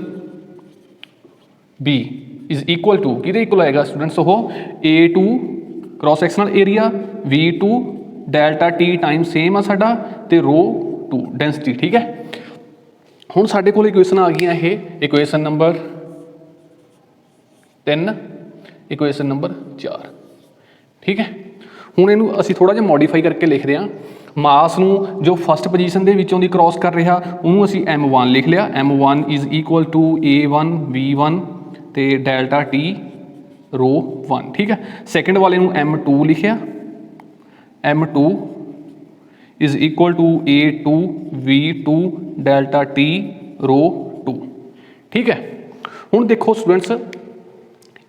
B is equal to किहदे इक्वल आएगा स्टूडेंट्स, वो A2 cross sectional area, V2 delta T time same आ साडा ते ρ2 डेंसिटी। ठीक है, हुण साडे कोल इक्वेशन आ गई ये, इक्वेशन नंबर 3, इक्वेशन नंबर 4। ठीक है, हुण इहनूं असीं थोड़ा जिहा मॉडिफाई करके लिख रहे हैं। मास नूं जो फस्ट पोजीशन दे विचों दी क्रॉस कर रहा उहनूं असीं M1 लिख लिया, M1 is equal to A1 V1 ਤੇ ਡੈਲਟਾ टी ρ1। ठीक है, सैकेंड वाले ਨੂੰ M2 लिखिया, M2 is equal to A2 V2 delta T ρ2। ठीक है, हुण देखो स्टूडेंट्स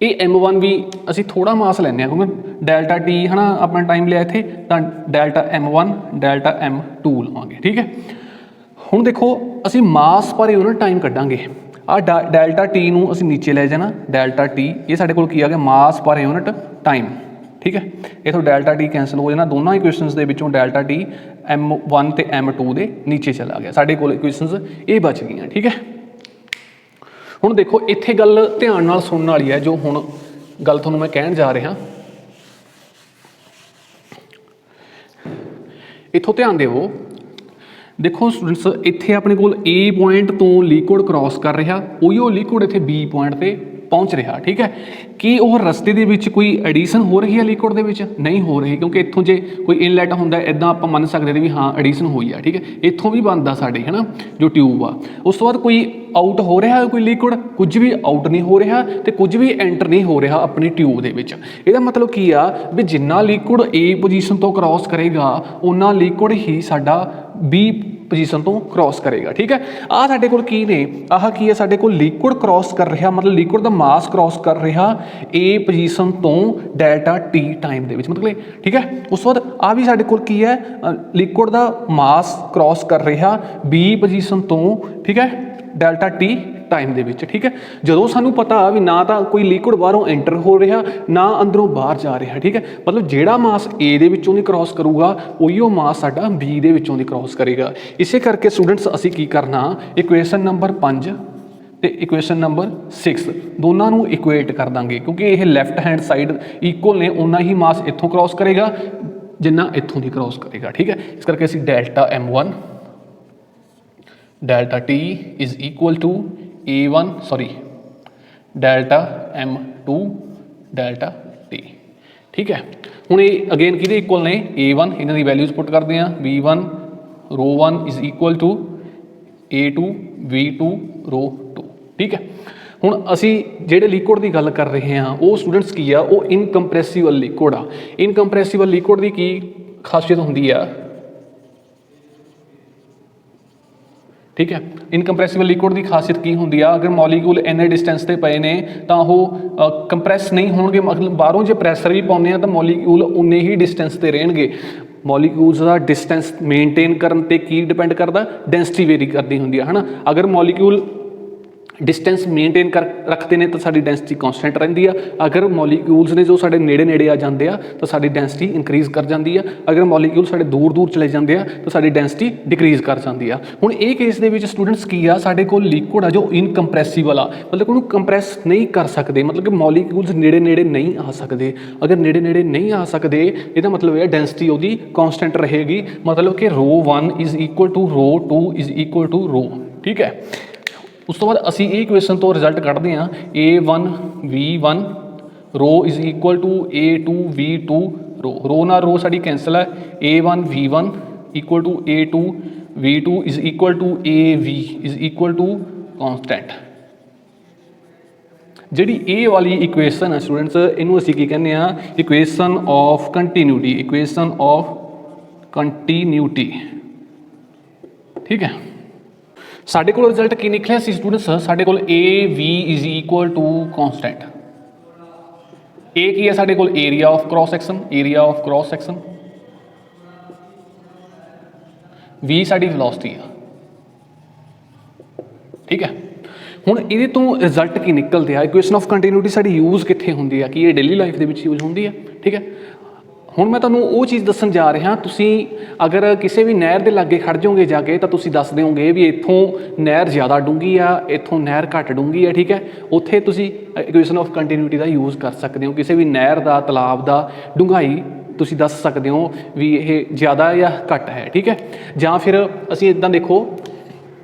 ये M1 भी असी थोड़ा मास लैने क्योंकि ਡੈਲਟਾ ਟੀ ਹੈ ਨਾ ਆਪਣਾ ਟਾਈਮ ਲਿਆ ਇੱਥੇ, ਤਾਂ ਡੈਲਟਾ M1 ਡੈਲਟਾ M2 ਲਵਾਂਗੇ। ਠੀਕ ਹੈ, ਹੁਣ ਦੇਖੋ ਅਸੀਂ ਮਾਸ ਪਰ ਯੂਨਿਟ ਟਾਈਮ ਕੱਢਾਂਗੇ। ਆ ਡੈਲਟਾ ਟੀ ਨੂੰ ਅਸੀਂ ਨੀਚੇ ਲੈ ਜਾਣਾ, ਡੈਲਟਾ ਟੀ ਇਹ ਸਾਡੇ ਕੋਲ ਕੀ ਆ ਗਿਆ ਮਾਸ ਪਰ ਯੂਨਿਟ ਟਾਈਮ। ਠੀਕ ਹੈ, ਇਥੋਂ ਡੈਲਟਾ ਟੀ ਕੈਂਸਲ ਹੋ ਜਾਣਾ, ਦੋਨਾਂ ਇਕੁਏਸ਼ਨਸ ਦੇ ਵਿੱਚੋਂ ਡੈਲਟਾ ਟੀ M1 ਤੇ M2 ਦੇ ਨੀਚੇ ਚਲਾ ਗਿਆ, ਸਾਡੇ ਕੋਲ ਇਕੁਏਸ਼ਨਸ ਇਹ ਬਚ ਗਈਆਂ। ਠੀਕ ਹੈ, ਹੁਣ ਦੇਖੋ ਇੱਥੇ ਗੱਲ ਧਿਆਨ ਨਾਲ ਸੁਣਨ ਵਾਲੀ ਹੈ, ਜੋ ਹੁਣ ਗੱਲ ਤੁਹਾਨੂੰ ਮੈਂ ਕਹਿਣ ਜਾ ਰਿਹਾ, ਇੱਥੋਂ ਧਿਆਨ ਦਿਓ। ਦੇਖੋ ਸਟੂਡੈਂਟਸ ਇੱਥੇ ਆਪਣੇ ਕੋਲ A ਪੁਆਇੰਟ ਤੋਂ ਲਿਕੁਇਡ ਕ੍ਰਾਸ ਕਰ ਰਿਹਾ, ਉਹੀਓ ਲਿਕੁਇਡ ਇੱਥੇ B ਪੁਆਇੰਟ ਤੇ ਪਹੁੰਚ ਰਿਹਾ। ਠੀਕ ਹੈ, ਕੀ ਉਹ ਰਸਤੇ ਦੇ ਵਿੱਚ ਕੋਈ ਐਡੀਸ਼ਨ ਹੋ ਰਹੀ ਹੈ ਲਿਕੁਇਡ ਦੇ ਵਿੱਚ? ਨਹੀਂ ਹੋ ਰਹੀ, ਕਿਉਂਕਿ ਇੱਥੋਂ ਜੇ ਕੋਈ ਇਨਲੈਟ ਹੁੰਦਾ ਇੱਦਾਂ ਆਪਾਂ ਮੰਨ ਸਕਦੇ ਵੀ ਹਾਂ ਐਡੀਸ਼ਨ ਹੋਈ ਆ। ਠੀਕ ਹੈ, ਇੱਥੋਂ ਵੀ ਬਣਦਾ ਸਾਡੇ ਹੈ ਨਾ ਜੋ ਟਿਊਬ ਆ। ਉਸ ਤੋਂ ਬਾਅਦ ਕੋਈ ਆਊਟ ਹੋ ਰਿਹਾ ਕੋਈ ਲਿਕੁਇਡ? ਕੁਝ ਵੀ ਆਊਟ ਨਹੀਂ ਹੋ ਰਿਹਾ ਤੇ ਕੁਝ ਵੀ ਐਂਟਰ ਨਹੀਂ ਹੋ ਰਿਹਾ ਆਪਣੀ ਟਿਊਬ ਦੇ ਵਿੱਚ। ਇਹਦਾ ਮਤਲਬ ਕੀ ਆ ਵੀ ਜਿੰਨਾ ਲਿਕੁਇਡ A ਪੋਜੀਸ਼ਨ ਤੋਂ ਕ੍ਰਾਸ ਕਰੇਗਾ ਉਨਾ ਲਿਕੁਇਡ ਹੀ ਸਾਡਾ B ਪੋਜੀਸ਼ਨ ਤੋਂ ਕ੍ਰਾਸ ਕਰੇਗਾ। ਠੀਕ ਹੈ, ਆਹ ਸਾਡੇ ਕੋਲ ਕੀ ਨੇ, ਆਹ ਕੀ ਹੈ ਸਾਡੇ ਕੋਲ ਲਿਕੁਇਡ ਕ੍ਰਾਸ ਕਰ ਰਿਹਾ, ਮਤਲਬ ਲਿਕੁਇਡ ਦਾ ਮਾਸ ਕ੍ਰਾਸ ਕਰ ਰਿਹਾ A ਪੋਜੀਸ਼ਨ ਤੋਂ ਡੈਲਟਾ T ਟਾਈਮ ਦੇ ਵਿੱਚ, ਮਤਲਬ ਠੀਕ ਹੈ। ਉਸ ਤੋਂ ਬਾਅਦ ਆਹ ਵੀ ਸਾਡੇ ਕੋਲ ਕੀ ਹੈ, ਲਿਕੁਇਡ ਦਾ ਮਾਸ ਕ੍ਰਾਸ ਕਰ ਰਿਹਾ B ਪੋਜੀਸ਼ਨ ਤੋਂ, ਠੀਕ ਹੈ, ਡੈਲਟਾ T ਟਾਈਮ ਦੇ ਵਿੱਚ। ਠੀਕ ਹੈ, ਜਦੋਂ ਸਾਨੂੰ ਪਤਾ ਵੀ ਨਾ ਤਾਂ ਕੋਈ ਲਿਕੁਇਡ ਬਾਹਰੋਂ ਐਂਟਰ ਹੋ ਰਿਹਾ ਨਾ ਅੰਦਰੋਂ ਬਾਹਰ ਜਾ ਰਿਹਾ। ਠੀਕ ਹੈ, ਮਤਲਬ ਜਿਹੜਾ ਮਾਸ A ਦੇ ਵਿੱਚੋਂ ਦੀ ਕ੍ਰਾਸ ਕਰੂਗਾ ਉਹੀਓ ਮਾਸ ਸਾਡਾ B ਦੇ ਵਿੱਚੋਂ ਦੀ ਕ੍ਰਾਸ ਕਰੇਗਾ। ਇਸੇ ਕਰਕੇ ਸਟੂਡੈਂਟਸ ਅਸੀਂ ਕੀ ਕਰਨਾ, ਇਕੁਏਸ਼ਨ ਨੰਬਰ 5 ਤੇ ਇਕੁਏਸ਼ਨ ਨੰਬਰ 6 ਦੋਨਾਂ ਨੂੰ ਇਕੁਏਟ ਕਰ ਦਾਂਗੇ, ਕਿਉਂਕਿ ਇਹ ਲੈਫਟ ਹੈਂਡ ਸਾਈਡ ਇਕੁਅਲ ਨੇ, ਉਨਾ ਹੀ ਮਾਸ ਇੱਥੋਂ ਕ੍ਰਾਸ ਕਰੇਗਾ ਜਿੰਨਾ ਇੱਥੋਂ ਦੀ ਕ੍ਰਾਸ ਕਰੇਗਾ। ਠੀਕ ਹੈ, ਇਸ ਕਰਕੇ ਅਸੀਂ delta M1 delta T is equal to delta M2 delta T। ਠੀਕ ਹੈ, ਹੁਣ ਇਹ ਅਗੇਨ ਕਿਹਦੇ ਇਕੁਅਲ ਨੇ, A1, ਇਹਨਾਂ ਦੀ ਵੈਲਿਊਜ਼ ਪੁੱਟ ਕਰਦੇ ਹਾਂ, V1 ਰੋ 1 is equal to A2 V2 ਰੋ 2। ਠੀਕ ਹੈ, ਹੁਣ ਅਸੀਂ ਜਿਹੜੇ ਲਿਕੁਇਡ ਦੀ ਗੱਲ ਕਰ ਰਹੇ ਹਾਂ ਉਹ ਸਟੂਡੈਂਟਸ ਕੀ ਆ, ਉਹ ਇਨਕੰਪਰੈਸਿਬਲ ਲਿਕੁਇਡ ਆ। ਇਨਕੰਪਰੈਸਿਬਲ ਲਿਕੁਇਡ ਦੀ ਕੀ ਖਾਸੀਅਤ ਹੁੰਦੀ ਆ? ਠੀਕ ਹੈ, ਇਨਕੰਪਰੈਸਿਬਲ ਲਿਕੁਇਡ ਦੀ ਖਾਸੀਅਤ ਕੀ ਹੁੰਦੀ ਆ, ਅਗਰ ਮੋਲੀਕੂਲ ਇੰਨੇ ਡਿਸਟੈਂਸ ਤੇ ਪਏ ਨੇ ਤਾਂ ਉਹ ਕੰਪਰੈਸ ਨਹੀਂ ਹੋਣਗੇ, ਮਤਲਬ ਬਾਹਰੋਂ ਜੇ ਪ੍ਰੈਸ਼ਰ ਵੀ ਪਾਉਂਦੇ ਆ ਤਾਂ ਮੋਲੀਕੂਲ ਉਨੇ ਹੀ ਡਿਸਟੈਂਸ ਤੇ ਰਹਿਣਗੇ। ਮੋਲੀਕੂਲਸ ਦਾ ਡਿਸਟੈਂਸ ਮੇਨਟੇਨ ਕਰਨ ਤੇ ਕੀ ਡਿਪੈਂਡ ਕਰਦਾ, ਡੈਂਸਿਟੀ ਵੇਰੀ ਕਰਦੀ ਹੁੰਦੀ ਆ, ਹੈ ਨਾ। ਅਗਰ ਮੋਲੀਕੂਲ डिस्टेंस मेनटेन कर रखते हैं तो साडी डेंसिटी कॉन्स्टेंट रहिंदी है। अगर मॉलीक्यूल्स ने जो साडे नेड़े नेड़े आ जाते हैं तो साडी डेंसिटी इंक्रीज़ कर जाती है। अगर मॉलीक्यूल साडे दूर दूर चले जाते हैं तो साडी डेंसिटी डिक्रीज़ कर जाती है। हुण ये केस दे विच स्टूडेंट्स की आ साडे कोल लिक्विड आ जो इनकंप्रैसिबल आ, मतलब उन्होंने कंप्रैस नहीं कर सकते, मतलब कि मॉलीक्यूल्स नेड़े नेड़े नहीं आ सकते। अगर नेड़े नेड़े नहीं आ सकते इसका मतलब है डेंसिटी उसकी कॉन्स्टेंट रहेगी, मतलब कि ρ1 is equal to ρ2 is equal to ρ। ठीक है, उस तो बाद असी ये इक्वेशन तो रिजल्ट कढ़ते हैं A1 V1 rho is equal to A2 V2 rho ना रो साड़ी कैंसल है। A1 V1 equal to A2 V2 is equal to AV is equal to constant. जिहड़ी ए वाली इक्वेशन है स्टूडेंट्स इनू असी की कहने हैं equation of continuity, equation of continuity. ठीक है, साढ़े को रिजल्ट की निकलिया सी स्टूडेंट्स, साढ़े को AV is equal to constant. A की है साढ़े को area of cross section, area of cross section. V साड़ी वेलोसिटी है। ठीक है, हुण इहदे तो रिजल्ट की निकलते हैं equation of continuity sari use कित्थे हुंदी है कि ये डेली लाइफ दे विच यूज़ हुंदी है। ठीक है, हुण मैं तुहानूं वो चीज़ दस्सण जा रहा, तुसीं अगर किसी भी नहर के लागे खड़ जाओगे जाके तो तुसीं दस दोगे भी इत्थों नहर ज़्यादा डूंगी आ, इत्थों नहर घट डूंगी है। ठीक है, उत्थे तुसीं इक्वेशन ऑफ कंटीन्यूटी का यूज़ कर सकते हो, किसी भी नहर का तलाब का डूंघाई तुसीं दस सकते हो भी ये ज़्यादा या घट है। ठीक है, जां फिर असीं इदां देखो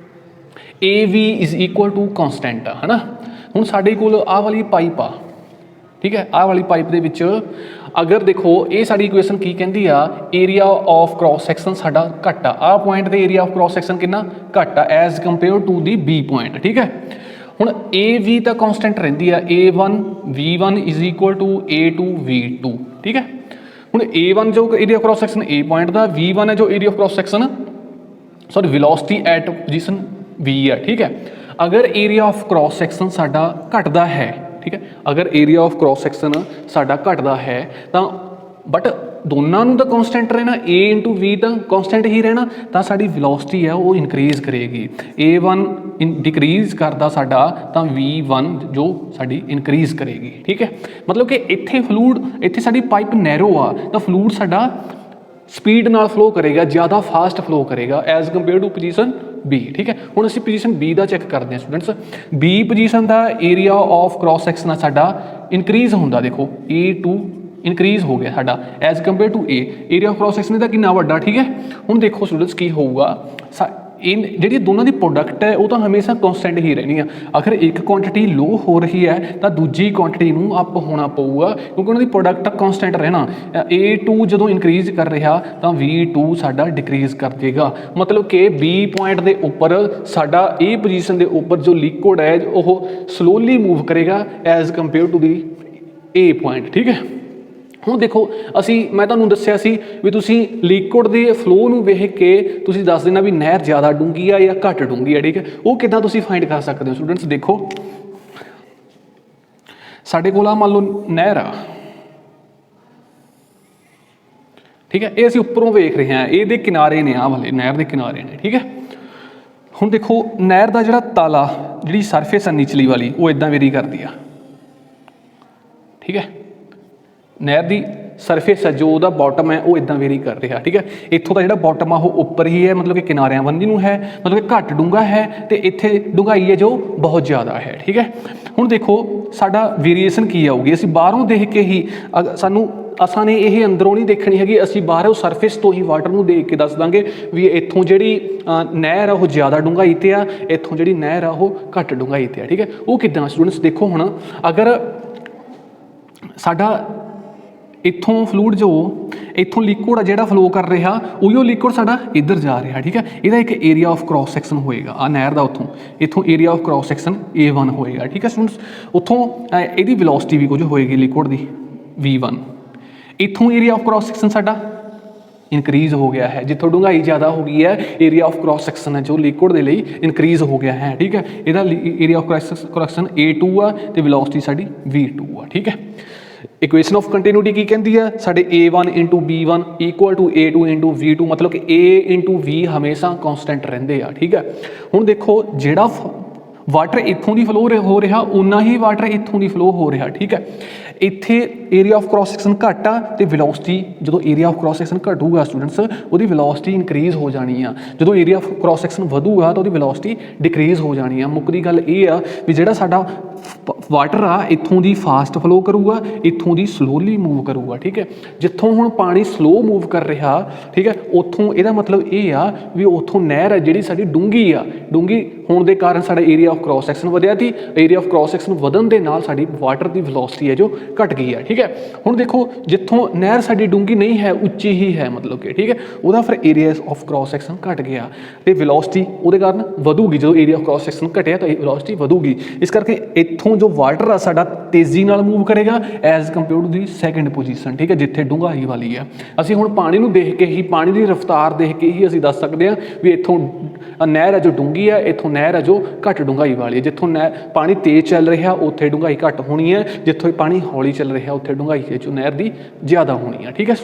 AV is equal to constant है ना। हुण साडे कोल आह वाली पाइप आ, ठीक है, आह वाली पाइप दे विच अगर देखो ये साड़ी इक्वेशन की कहती आ एरिया ऑफ क्रॉस सैक्शन साडा घट आ पॉइंट दे एरिया ऑफ क्रॉस सैक्शन कितना घट आ as compare to the B point. ठीक है, हुण AV तो कॉन्स्टेंट रहिंदी आ, A1 V1 is equal to A2 V2। ठीक है, हुण A1 जो area of cross section A point का, V1 है जो area of cross section sorry velocity at position V है। ठीक है, अगर एरिया ऑफ क्रॉस सैक्शन साडा घटदा है, ठीक है, अगर एरिया ऑफ क्रॉस सैक्शन साडा घटदा है तो बट दोनों तो कॉन्सटेंट रहना, ए इंटू वी तो कॉन्सटेंट ही रहना, तो साड़ी वेलोसिटी है वो इनक्रीज़ करेगी। A1 डिक्रीज़ करता साडा तो V1 जो साड़ी इनक्रीज़ करेगी। ठीक है, मतलब कि इत्थे फ्लूड, इत्थे साड़ी पाइप नैरो आ तो फ्लूड साडा स्पीड नाल फ्लो करेगा, ज़्यादा फास्ट फ्लो करेगा as compare to position B. ठीक है, हुण असीं पोजीशन बी का चैक करते हैं स्टूडेंट्स। बी पोजीशन का एरिया ऑफ क्रॉस सैक्शन साडा इनक्रीज़ होंदा, देखो A2 इनक्रीज़ हो गया साडा as compare to A, area of cross section का कितना वड्डा। ठीक है, हुण देखो स्टूडेंट्स की होऊगा, इन जी दोनों की प्रोडक्ट है वो तो हमेशा कॉन्सटेंट ही रहनी है। अगर एक क्वांटिटी लो हो रही है तो दूजी क्वांटिटी में अप होना पऊगा, क्योंकि उन्होंने प्रोडक्ट कॉन्सटेंट रहना। A2 जो इनक्रीज़ कर रहा तो V2 साडा डिक्रीज़ कर देगा, मतलब कि B पॉइंट के उपर साडा A पोजीशन के उपर जो लिक्विड है वो स्लोली मूव करेगा as compare to the A point. ठीक है, ਹੁਣ देखो असी मैं ਤੁਹਾਨੂੰ ਦੱਸਿਆ ਸੀ ਵੀ ਤੁਸੀਂ ਲਿਕੁਇਡ ਦੇ ਫਲੋ ਨੂੰ ਵੇਖ ਕੇ ਤੁਸੀਂ ਦੱਸ ਦੇਣਾ ਵੀ ਨਹਿਰ ਜ਼ਿਆਦਾ ਡੂੰਗੀ ਆ ਜਾਂ ਘੱਟ ਡੂੰਗੀ ਆ। ਠੀਕ ਹੈ, ਉਹ ਕਿੱਦਾਂ ਤੁਸੀਂ ਫਾਈਂਡ ਕਰ ਸਕਦੇ ਹੋ ਸਟੂਡੈਂਟਸ। ਦੇਖੋ ਸਾਡੇ ਕੋਲ ਆ ਮੰਨ ਲਓ ਨਹਿਰ ਆ, ਠੀਕ ਹੈ, ਇਹ ਅਸੀਂ ਉੱਪਰੋਂ ਵੇਖ ਰਹੇ ਹਾਂ, ਇਹਦੇ ਕਿਨਾਰੇ ਨੇ, ਆਹ ਵਾਲੇ ਨਹਿਰ ਦੇ ਕਿਨਾਰੇ ਨੇ। ਠੀਕ ਹੈ, ਹੁਣ ਦੇਖੋ ਨਹਿਰ ਦਾ ਜਿਹੜਾ ਤਾਲਾ, ਜਿਹੜੀ ਸਰਫੇਸ ਆ ਨੀਚਲੀ ਵਾਲੀ, ਉਹ ਇਦਾਂ ਵੇਰੀ ਕਰਦੀ ਆ। ठीक है, नहर की सरफेस है जो वह बॉटम है वो इदा वेरी कर रहा। ठीक है, इतों का जो बॉटम आ वो उपर ही है, मतलब कि किनारियां वन्नी है, मतलब कि घट डूंगा है, तो इत्थे डूंघाई है जो बहुत ज़्यादा है। ठीक है, हुण देखो साडा वेरीएशन की आऊगी, असीं बाहरों देख के ही सानू असां ने यह अंदरों नहीं देखनी हैगी, असीं बाहरों सरफेस तो ही वाटर नूं देख के दस दांगे भी इत्थों जिहड़ी नहर आ वो ज़्यादा डूंघाई ते आ, इत्थों जिहड़ी नहर आ वो घट डूंघाई ते आ। ठीक है, वो किदां स्टूडेंट्स देखो, हुण अगर साडा इत्थों फ्लूड जो इत्थों लिक्विड जिहड़ा फ्लो कर रहा उहिओ लिक्विड साडा इधर जा रहा। ठीक है, इहदा एक एरिया ऑफ क्रॉस सैक्शन होएगा, आ नहर दा उत्थों इत्थों area of cross section A1 होएगा। ठीक है स्टूडेंट्स, उत्थों इहदी वेलोसिटी भी कुछ होएगी लिक्विड दी V1, इत्थों एरिया ऑफ क्रॉस सैक्शन साडा इनक्रीज़ हो गया है, जितों डूंघाई ज़्यादा हो गई है एरिया ऑफ क्रॉस सैक्शन है जो लिक्विड के लिए इनक्रीज़ हो गया है। ठीक है, इहदा area of cross section A2 आ ते वेलोसिटी साडी V2 आ। ठीक है, इक्वेशन ऑफ कंटिन्यूटी की कहती है साढ़े A1 into B1 equal to A2 into V2, मतलब कि A इंटू V हमेशा कॉन्सटेंट रहिंदे आ। ठीक है, हुण देखो जिहड़ा वाटर इत्थों की फ्लो हो रहा उन्ना ही वाटर इत्थों की फ्लो हो रहा। ठीक है, इत्थे एरिया ऑफ क्रॉस सैक्शन घट आ तो वेलोसिटी जो एरिया ऑफ क्रॉस सैक्शन घटूगा स्टूडेंट्स वो वेलोसिटी इनक्रीज़ हो जानी आ, जो एरिया ऑफ क्रॉस सैक्शन वधूगा तो वेलोसिटी डिक्रीज़ हो जानी आ। मुक्कदी गल ये आ भी जिहड़ा साडा वाटर आ इत्थों की फास्ट फ्लो करूगा, इत्थों की स्लोली मूव करूगा। ठीक है, जित्थों हुण पानी स्लो मूव कर रहा, ठीक है, उत्थों इहदा मतलब ये आ भी उत्थों नहर है जिहड़ी साडी डूंगी आ, डूंगी होने के कारण साडा एरिया ऑफ क्रॉस सैक्शन वधिया थी, एरिया ऑफ क्रॉस सैक्शन वधन दे नाल साडी वाटर की वेलोसिटी है जो घट गई है। ठीक है, हुण देखो जित्थों नहर साडी डूंगी नहीं है उच्ची ही है, मतलब कि ठीक है वह फिर एरिया ऑफ क्रॉस सैक्शन घट गया तो वेलोसिटी उहदे कारण वधूगी, जो एरिया ऑफ क्रॉस सैक्शन घटिया तो वेलोसिटी वधूगी। इस करके इत्थों जो वाटर आ साडा तेज़ी नाल मूव करेगा as compare to the second position. ठीक है, जिथे डूंघाई वाली है, असीं हुण पानी नूं देख के ही, पानी की रफ्तार देख के ही असीं दस सकते हैं भी इत्थों नहर है जो डूंगी है, इत्थों नहर है जो घट डूंघाई वाली है। जित्थों नहर पानी तेज़ चल रहा उत्थे डूंघाई घट होनी है, जित्थों पानी हौली चल रहा उत्थे डूंघाई जो नहर की ज़्यादा होनी है। ठीक है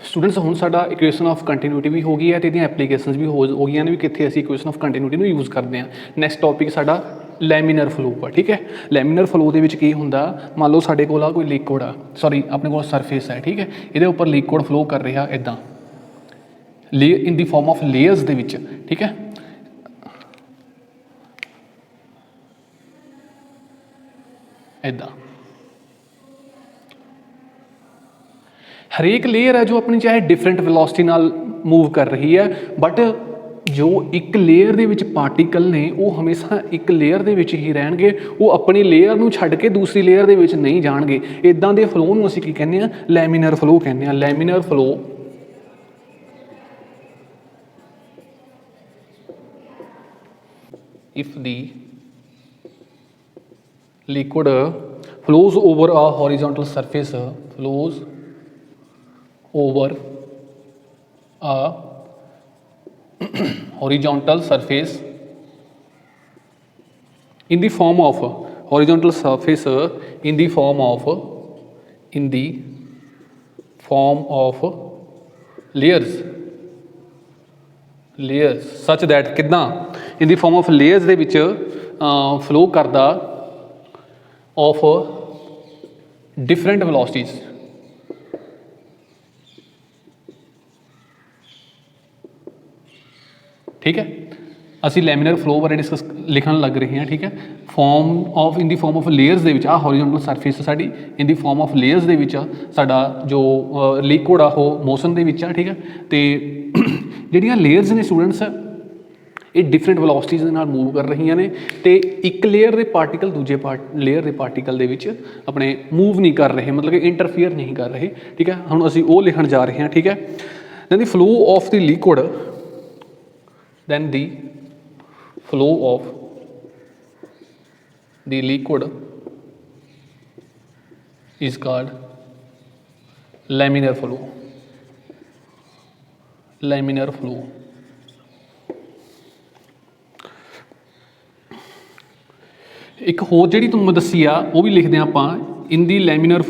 स्टूडेंट्स हुण साडा इक्वेशन ऑफ कंटिन्यूटी भी हो गई है, तो इहदियां एप्लीकेशनस भी हो गई ने भी कित्थे असीं इक्वेशन ऑफ कंटिन्यूटी नूं यूज़ करते हैं। नैक्सट टॉपिक साडा लैमीनर फ्लो आ। ठीक है, लैमीनर फ्लो के विच की हुंदा, मान लो साडे कोल कोई लिक्विड आ, सॉरी अपने कोल सरफेस है। ठीक है, इहदे उपर लिक्विड फ्लो कर रहा इदां इन दी फॉर्म ऑफ लेयर्स दे विच। ठीक है, इदां हरेक लेयर है जो अपनी चाहे डिफरेंट वेलोसिटी नाल मूव कर रही है, बट जो एक लेयर दे विच पार्टिकल ने वो हमेशा एक लेयर दे विच ही रहणगे, वो अपनी लेयर नूं छड्ड के दूसरी लेयर दे विच नहीं जाणगे। इदां दे फ्लो नूं असीं की कहने आ, लैमीनर फ्लो कहने आ। Laminar flow if the liquid flows over a horizontal surface, flows over a horizontal surface in the form of horizontal surface in the form of form of layers such that ਕਿੱਦਾਂ in the form of layers ਦੇ ਵਿੱਚ flow ਕਰਦਾ of different velocities। ठीक है, ਅਸੀਂ ਲੈਮੀਨਰ flow ਬਾਰੇ discuss ਲਿਖਣ ਲੱਗ ਰਹੇ ਹਾਂ। ਠੀਕ ਹੈ, ਇਨ ਦੀ ਫਾਰਮ ਆਫ ਲੇਅਰਸ ਦੇ ਵਿੱਚ ਆ ਹੌਰੀਜ਼ੋਨਟਲ ਸਰਫੇਸ ਸਾਡੀ ਇਨ ਦੀ ਫਾਰਮ ਆਫ ਲੇਅਰਸ ਦੇ ਵਿੱਚ ਸਾਡਾ ਜੋ ਲਿਕੁਇਡ ਆ ਉਹ ਮੋਸ਼ਨ ਦੇ ਵਿੱਚ ਆ। ਠੀਕ ਹੈ, ਤੇ ਜਿਹੜੀਆਂ ਲੇਅਰਸ ਨੇ ਸਟੂਡੈਂਟਸ ਇਹ ਡਿਫਰੈਂਟ ਵੈਲੋਸਿਟੀਜ਼ ਦੇ ਨਾਲ ਮੂਵ ਕਰ ਰਹੀਆਂ ਨੇ ਤੇ ਇੱਕ ਲੇਅਰ ਦੇ ਪਾਰਟੀਕਲ ਦੂਜੇ ਲੇਅਰ ਦੇ ਪਾਰਟੀਕਲ ਦੇ ਵਿੱਚ ਆਪਣੇ ਮੂਵ ਨਹੀਂ ਕਰ ਰਹੇ, ਮਤਲਬ ਕਿ ਇੰਟਰਫੀਅਰ ਨਹੀਂ ਕਰ ਰਹੇ। ਠੀਕ ਹੈ, ਹੁਣ ਅਸੀਂ ਉਹ ਲਿਖਣ ਜਾ ਰਹੇ ਹਾਂ। ਠੀਕ ਹੈ, then the flow of the liquid then the flow of the liquid is called laminar flow। laminar flow ਇੱਕ ਹੋਰ ਜਿਹੜੀ ਤੁਹਾਨੂੰ ਮੈਂ ਦੱਸੀ ਆ ਉਹ ਵੀ ਲਿਖਦੇ ਹਾਂ ਆਪਾਂ in the laminar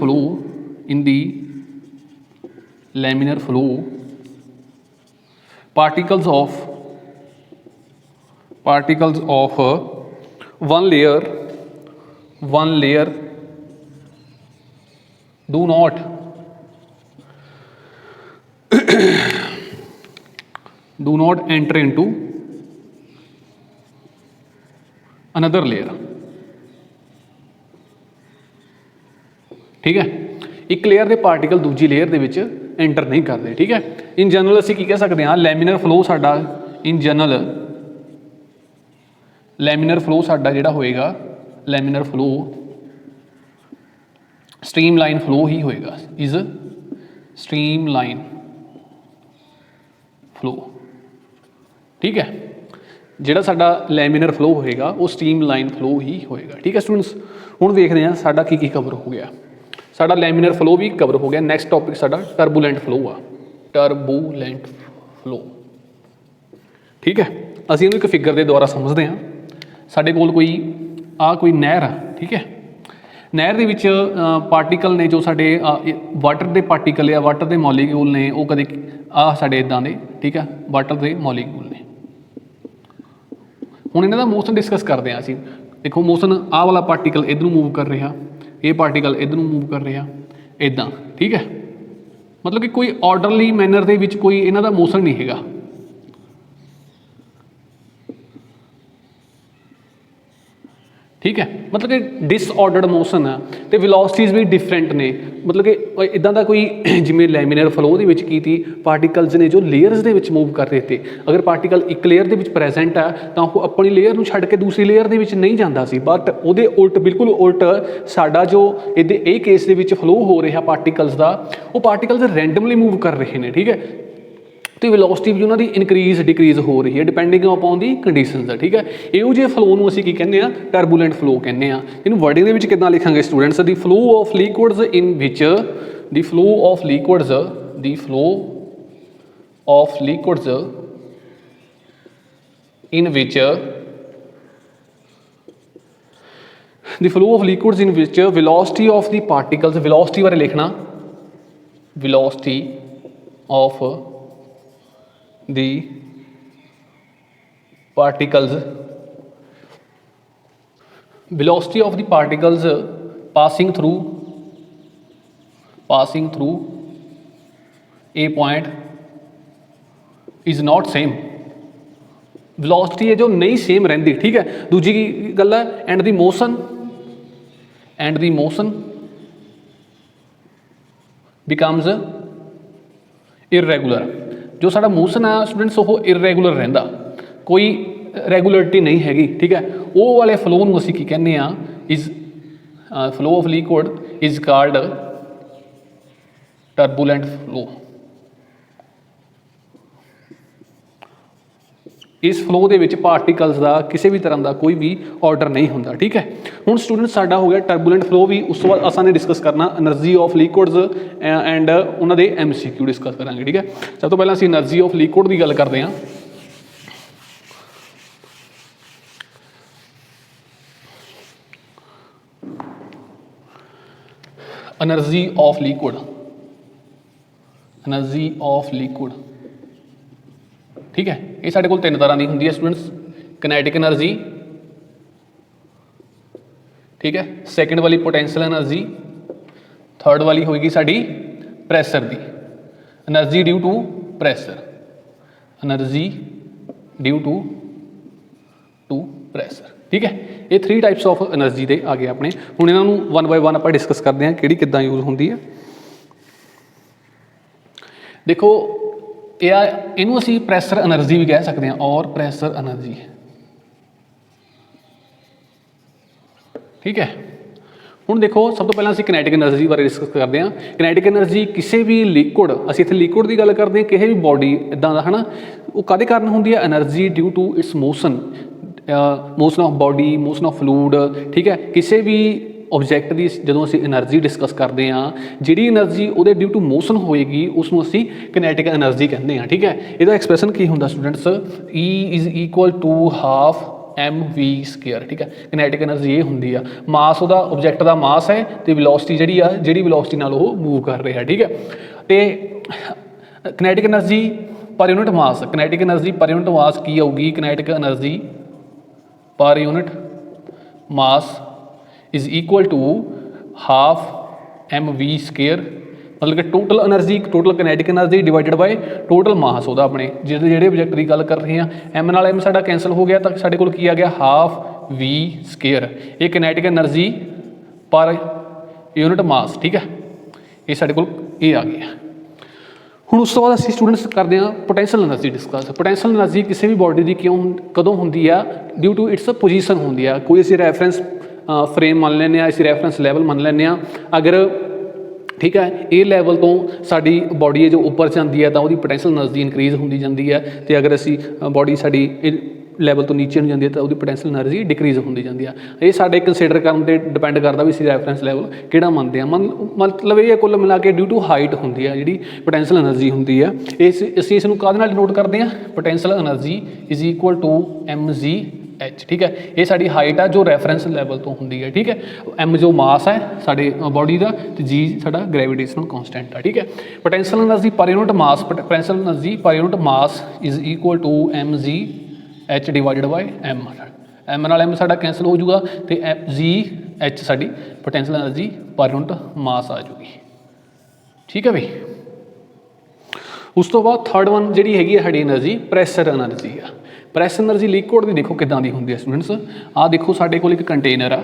flow particles of one layer do not enter into another layer। ठीक है, एक लेयर के पार्टिकल दूजी लेयर के विच एंटर नहीं करते। ठीक है, इन जनरल असीं की कह सकते हैं लैमिनर फ्लो साडा इन जनरल लैमिनर फ्लो साडा जिहड़ा होएगा laminar flow streamline flow ही होएगा, इज स्ट्रीम लाइन फ्लो। ठीक है, जिहड़ा साडा लैमिनर फ्लो होएगा वो स्ट्रीम लाइन फ्लो ही होएगा। ठीक है स्टूडेंट्स, हुण देखते हैं साडा की कवर हो गया। साडा लैमिनर फ्लो भी कवर हो गया। नैक्सट टॉपिक साडा टर्बूलेंट फ्लो आ, टर्बूलेंट फ्लो। ठीक है, असीं इहनूं एक फिगर के द्वारा समझते हैं। ਸਾਡੇ ਕੋਲ ਕੋਈ ਨਹਿਰ ਆ। ਠੀਕ ਹੈ, ਨਹਿਰ ਦੇ ਵਿੱਚ ਪਾਰਟੀਕਲ ਨੇ ਜੋ ਸਾਡੇ ਵਾਟਰ ਦੇ ਪਾਰਟੀਕਲ ਆ, ਵਾਟਰ ਦੇ ਮੋਲੀਕਿਊਲ ਨੇ ਉਹ ਕਦੇ ਆ ਸਾਡੇ ਇੱਦਾਂ ਦੇ। ਠੀਕ ਹੈ, ਵਾਟਰ ਦੇ ਮੋਲੀਕਿਊਲ ਨੇ। ਹੁਣ ਇਹਨਾਂ ਦਾ ਮੋਸ਼ਨ ਡਿਸਕਸ ਕਰਦੇ ਹਾਂ ਅਸੀਂ। ਦੇਖੋ ਮੋਸ਼ਨ ਆਹ ਵਾਲਾ ਪਾਰਟੀਕਲ ਇੱਧਰ ਨੂੰ ਮੂਵ ਕਰ ਰਿਹਾ, ਇਹ ਪਾਰਟੀਕਲ ਇੱਧਰ ਨੂੰ ਮੂਵ ਕਰ ਰਿਹਾ ਇੱਦਾਂ। ਠੀਕ ਹੈ, ਮਤਲਬ ਕਿ ਕੋਈ ਆਰਡਰਲੀ ਮੈਨਰ ਦੇ ਵਿੱਚ ਕੋਈ ਇਹਨਾਂ ਦਾ ਮੋਸ਼ਨ ਨਹੀਂ ਹੈਗਾ। ठीक है, मतलब कि डिसऑर्डर्ड मोशन है तो वेलोसिटीज़ भी डिफरेंट ने। मतलब कि इदा का कोई जिमें लैमिनर फ्लो की पार्टिकल्स ने जो लेयर्स के मूव कर रहे थे, अगर पार्टिकल एक लेयर के प्रेजेंट है तो वो अपनी लेयर छड़ के दूसरी लेयर के नहीं जाता सी, बट वो उल्ट बिल्कुल उल्ट साडा जो ये केस के फ्लो हो रहा पार्टिकल्स का, वो पार्टिकल्स रैंडमली मूव कर रहे हैं। ठीक है, तो वेलोसिटी भी उन्होंने इनक्रीज डिक्रीज हो रही है डिपेंडिंग अपॉन दी कंडीशनस है। ठीक है, इहो जे फ्लो नूं असीं की कहने आ टर्बूलेंट फ्लो कहने आ। इहनूं वर्डिंग दे विच किदां लिखांगे students, the flow of liquids in which the flow of liquids in which the flow of liquids in which velocity of the particles, velocity बारे लिखना, velocity of the particles, velocity of the particles passing through a point is not same। velocity है जो नहीं same रहती। ठीक है, दूजी गल है and the motion becomes irregular। जो साडा मोशन है स्टूडेंट्स वो इररेगुलर रहिंदा, कोई रेगुलरिटी नहीं हैगी। ठीक है, वो वाले फ्लो नूं असीं की कहने आ is flow of liquid is called turbulent flow. इस फ्लो के विच पार्टिकल्स का किसी भी तरह का कोई भी ऑर्डर नहीं होंदा। ठीक है, हुण स्टूडेंट साडा हो गया टर्बूलेंट फ्लो भी। उस तो बाद असां ने डिस्कस करना एनर्जी ऑफ लिक्विड्स एंड उन्हां दे MCQ डिस्कस करांगे। ठीक है, सब तो पहले असीं एनर्जी ऑफ लिक्विड की गल करते हैं। Energy of liquid energy of liquid, ठीक है। ये साडे कोल तीन तरह की होंदी है स्टूडेंट्स, किनेटिक एनर्जी, ठीक है, सैकेंड वाली पोटेंशियल एनर्जी, थर्ड वाली होएगी साडी प्रैशर दी energy due to pressure, energy due to pressure, ठीक है। ये 3 टाइप्स ऑफ एनर्जी दे आ गए अपने। हुण इन्हां नूं 1 बाय 1 आपां डिस्कस करते हैं किहड़ी किद्दां यूज होंदी है। देखो इनू असी प्रैशर एनर्जी भी कह सकते हैं और प्रैशर एनर्जी, ठीक है। हुण देखो सब तो पहला असीं किनेटिक एनर्जी बारे डिस्कस करते हैं। किनेटिक एनर्जी किसी भी लिक्विड, असीं इत्थे लिक्विड की गल करते हैं, किसी भी बॉडी इदां दा है ना, वो काहदे कारण होंदी है, energy due to its motion, motion of body, motion of fluid, ठीक है। किसी भी ऑबजैक्ट की जो असीं एनर्जी डिस्कस करते हैं, जिहड़ी एनर्जी उहदे ड्यू टू मोशन होएगी उसनूं असीं किनेटिक एनर्जी कहते हैं, ठीक है। इहदा एक्सप्रैशन की हुंदा students, E is equal to half mv², ठीक है। किनेटिक एनर्जी ये होंदी आ, मास उहदा ऑबजैक्ट का मास है तो वेलोसिटी जिहड़ी आ, जिहड़ी वेलोसिटी नाल वो मूव कर रहा है, ठीक है। तो kinetic energy per unit mass, kinetic energy per unit mass की आऊगी, kinetic energy per unit mass is equal to half mv², मतलब कि total energy, total kinetic energy divided by total mass होता अपने ਜਿਹੜੇ ऑबजैक्ट की गल कर रहे हैं। एम नाल एम साडा कैंसल हो गया, तो साडे कोल की आ गया हाफ v², ये kinetic energy per unit mass, ठीक है। ये साडे कोल ये आ गया। हुण उस तो बाद असीं स्टूडेंट्स करते हैं potential energy discuss. Potential energy किसी भी बॉडी की क्यों कदों होंदी है, ड्यू टू इट्स पोजीशन होंदी है। कोई असीं रैफरेंस फ्रेम मान लैंदे आ, असीं रैफरेंस लैवल मान लैंदे आ, अगर ठीक है ये लैवल तो साडी बॉडी है जो उपर जाती है तो वो पोटेंशियल एनर्जी इनक्रीज होती जाती है, तो अगर असी बॉडी साडी लैवल तो नीचे नहीं जाती है तो वो पोटेंशियल एनर्जी डिक्रीज होती जाती है। ये साडे कंसीडर करने पर डिपेंड करता भी असीं रैफरेंस लैवल किहड़ा मनते हैं। मतलब ये कुल मिला के ड्यू टू हाइट होंदी है जिहड़ी पोटेंशियल एनर्जी होंदी है। असीं इसनूं काहदे नाल डिनोट करते हैं, potential energy is equal to mgh, ठीक है। ये साडी हाइट है जो रैफरेंस लैवल तो होंदी है, ठीक है। m जो मास है साडे बॉडी का, तो g साडा ग्रेविटेशनल कॉन्सटेंट है, ठीक है। Potential energy per unit mass, potential energy per unit mass is equal to mgh divided by m नाल m साडा कैंसल हो जाऊगा, तो gh साडी potential energy per unit mass आ जाऊगी, ठीक है भाई। उस तो बाद थर्ड वन जिहड़ी हैगी है साडी एनर्जी प्रैशर एनर्जी आ। प्रैशर एनर्जी लिक्विड की देखो किदां दी हुंदी है स्टूडेंट्स। आ देखो साडे कोल एक कंटेनर आ,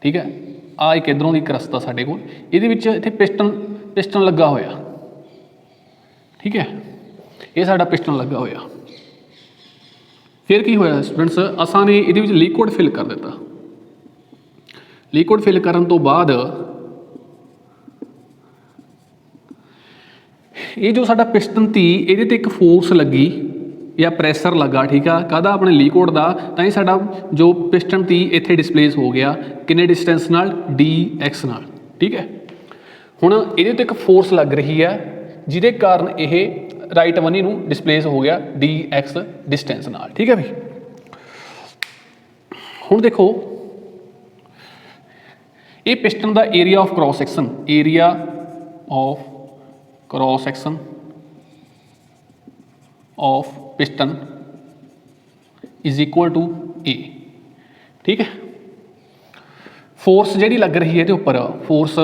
ठीक है। आ एक इधरों की क्रस्ट आ साडे कोल, इहदे विच इत्थे पिस्टन लगा होया, ठीक है। ये साडा पिस्टन लगा होया, फिर की होया स्टूडेंट्स, असां ने इहदे विच लिक्विड फिल कर दिता। लिक्विड फिल करन तो बाद ये जो साडा पिस्टन थी ये एक फोर्स लगी या प्रैशर लगा, ठीक है, कहदा अपने लिक्विड का, तां साडा जो पिस्टन थी इत्थे डिस्प्लेस हो गया किन्ने डिस्टेंस नाल, dx नाल, ठीक है। हुण इहदे ते एक फोर्स लग रही है जिहदे कारण ये राइट वनी नूं डिस्प्लेस हो गया dx डिस्टेंस नाल, ठीक है भाई। हुण देखो ये पिस्टन का area of cross section, area of cross section of piston is equal to A, ठीक है। फोर्स जिहड़ी लग रही है उपर फोर्स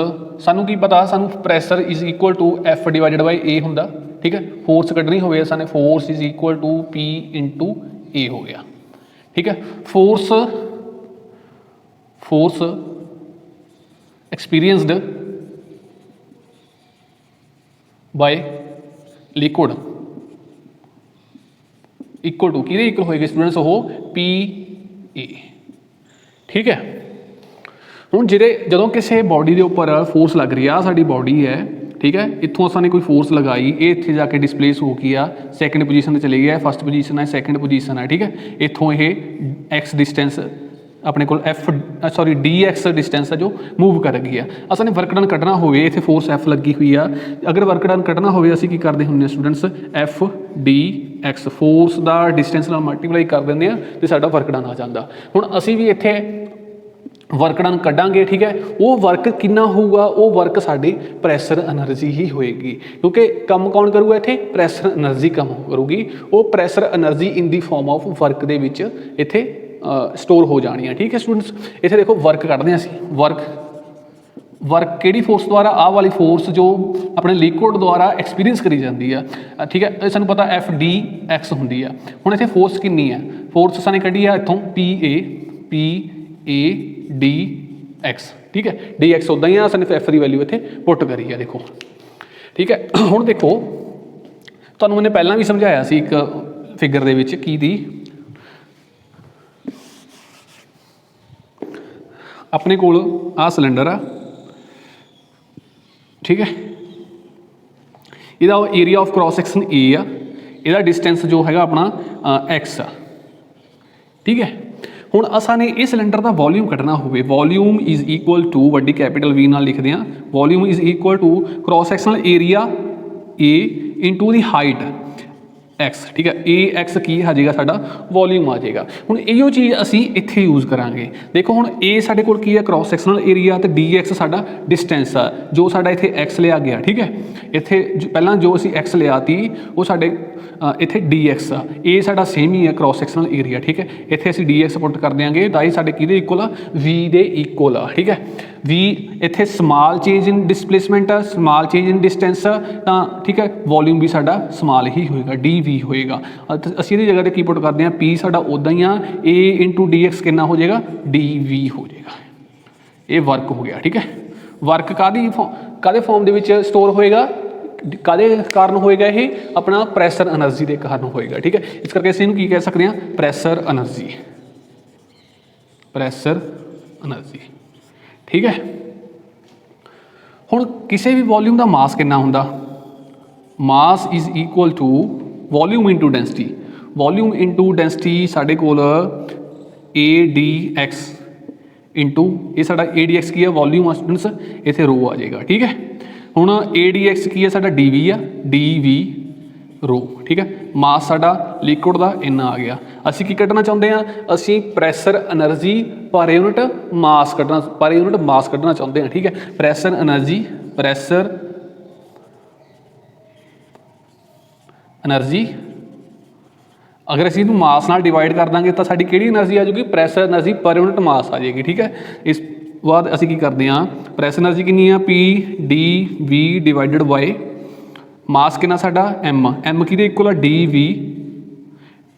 सानू की पता, सानू pressure is equal to F divided by A हुंदा, ठीक है। फोर्स कढ़नी होवे साने force is equal to P into A हो गया, ठीक है। Force experienced by liquid equal to किहदे इक्वल होएगी स्टूडेंट्स, वो पी ए, ठीक है। हुण जदों किसी बॉडी के उपर फोर्स लग रही है, साडी बॉडी है, ठीक है, इत्थों असां ने कोई फोर्स लगाई, ये इत्थे जाके डिस्प्लेस हो गया सैकेंड पोजीशन पर चले गया, फस्ट पोजीशन है, सैकेंड पोजीशन है, ठीक है। इत्थों ये एक्स डिस्टेंस अपने को dx डिस्टेंस है जो मूव कर गई है। असां ने वर्क डन कढ़ना होवे, इत्थे फोर्स F लगी हुई है, अगर वर्क डन कढ़ना होवे असीं की करदे हुंदे स्टूडेंट्स, F dx फोर्स का डिस्टेंस नाल मल्टीप्लाई कर दिंदे आ ते साडा वर्क डन आ जांदा। हुण असीं भी इत्थे वर्क डन कढ़ांगे, ठीक है। वो वर्क कितना होगा, वो वर्क साडी प्रैशर एनर्जी ही होएगी, क्योंकि कम कौन करूगा इत्थे, प्रैशर एनर्जी कम करूगी। वो pressure energy in the form of work दे विच इत्थे स्टोर हो जानी है, ठीक है स्टूडेंट्स। इत्थे देखो वर्क कढ़दे असीं, वर्क किहड़ी फोर्स द्वारा, आह वाली फोर्स जो अपने लिक्विड द्वारा एक्सपीरियंस करी जाती है, ठीक है। सानूं पता एफ डी एक्स हुंदी है। हुण इत्थे फोर्स कितनी है, फोर्स असां ने कढ़ी है इत्थों पी ए डी एक्स, ठीक है। डी एक्स उदा ही है, असां एफ की वैल्यू इत्थे पुट करी है, देखो, ठीक है। हुण देखो तुहानूं मैंने पहलां भी समझाया सी एक फिगर दे विच की दी, अपने कोल आ सिलेंडर आ, ठीक है। इहदा area of cross section A आ, इहदा डिस्टेंस जो हैगा अपना एक्स आ, ठीक है। हुण असां ने इस सिलेंडर का वॉल्यूम कढ़ना होवे, वॉल्यूम इज़ इक्वल टू वड्डी कैपिटल वी नाल लिखदे हां, volume is equal to cross sectional area A into the height X, ठीक है। ए एक्स की आ जाएगा साडा वॉल्यूम आ जाएगा। हुण इहो चीज़ असीं इत्थे यूज़ करांगे। देखो हुण ए साडे कोल की है क्रॉस सैक्शनल एरिया, तो डी एक्स साडा डिस्टेंस आ, जो साडा इत्थे एक्स लिया गया, ठीक है। इत्थे पहलां जो असीं एक्स लिया ती वो साडे इत्थे डी एक्स आ, ए साडा सेम ही है क्रॉस सैक्शनल एरिया, ठीक है। इत्थे असीं डी एक्स पुट कर देंगे, तां ही साडे किहदे इक्वल आ, वी दे इक्वल आ, ठीक है। वी इत्थे स्माल चेंज इन डिसप्लेसमेंट आ, स्माल चेंज इन डिस्टेंस आ, तां ठीक है वॉल्यूम भी साडा स्माल ही होएगा, डी वी होएगा। असीं इहदी जगह ते की पुट करते हैं, पी साडा उदां ही आ, ए इंटू डी एक्स कितना हो जाएगा, डी वी हो जाएगा। ये वर्क हो गया, ठीक है। वर्क काहदे फॉर्म दे विच स्टोर होएगा, काहदे कारण होएगा, ये अपना प्रैशर एनर्जी के कारण होएगा, ठीक है। इस करके असीं इहनूं की कह सकते हैं, प्रैशर एनर्जी, प्रैशर एनर्जी, ठीक है। हुण किसी भी वॉल्यूम का मास कितना हुंदा, mass is equal to volume into density, volume into density साडे कोल ए डी एक्स इंटू ये साडा ए डी एक्स की है वॉल्यूम आ स्टूडेंट्स, इत्थे रो आ जाएगा, ठीक है। हुण ए डी एक्स की है साडा डी वी आ, डी वी रो, ठीक है। मास साडा लिक्विड का इन्ना आ गया। असीं की कढ़ना चाहुंदे हां, असीं pressure energy per unit mass कढ़ना, पर यूनिट मास कढ़ना चाहुंदे हां, ठीक है। प्रैशर एनर्जी, प्रैशर एनर्जी अगर असीं इहनूं मास नाल डिवाइड कर देंगे तो साडी किहड़ी एनर्जी आ जाएगी, pressure energy per unit mass आ जाएगी, ठीक है। इस बाद असीं की करते हैं, प्रैशर एनर्जी कितनी है, P D V divided by mass कितना साडा एम, एम किहदे इक्वल आ, D V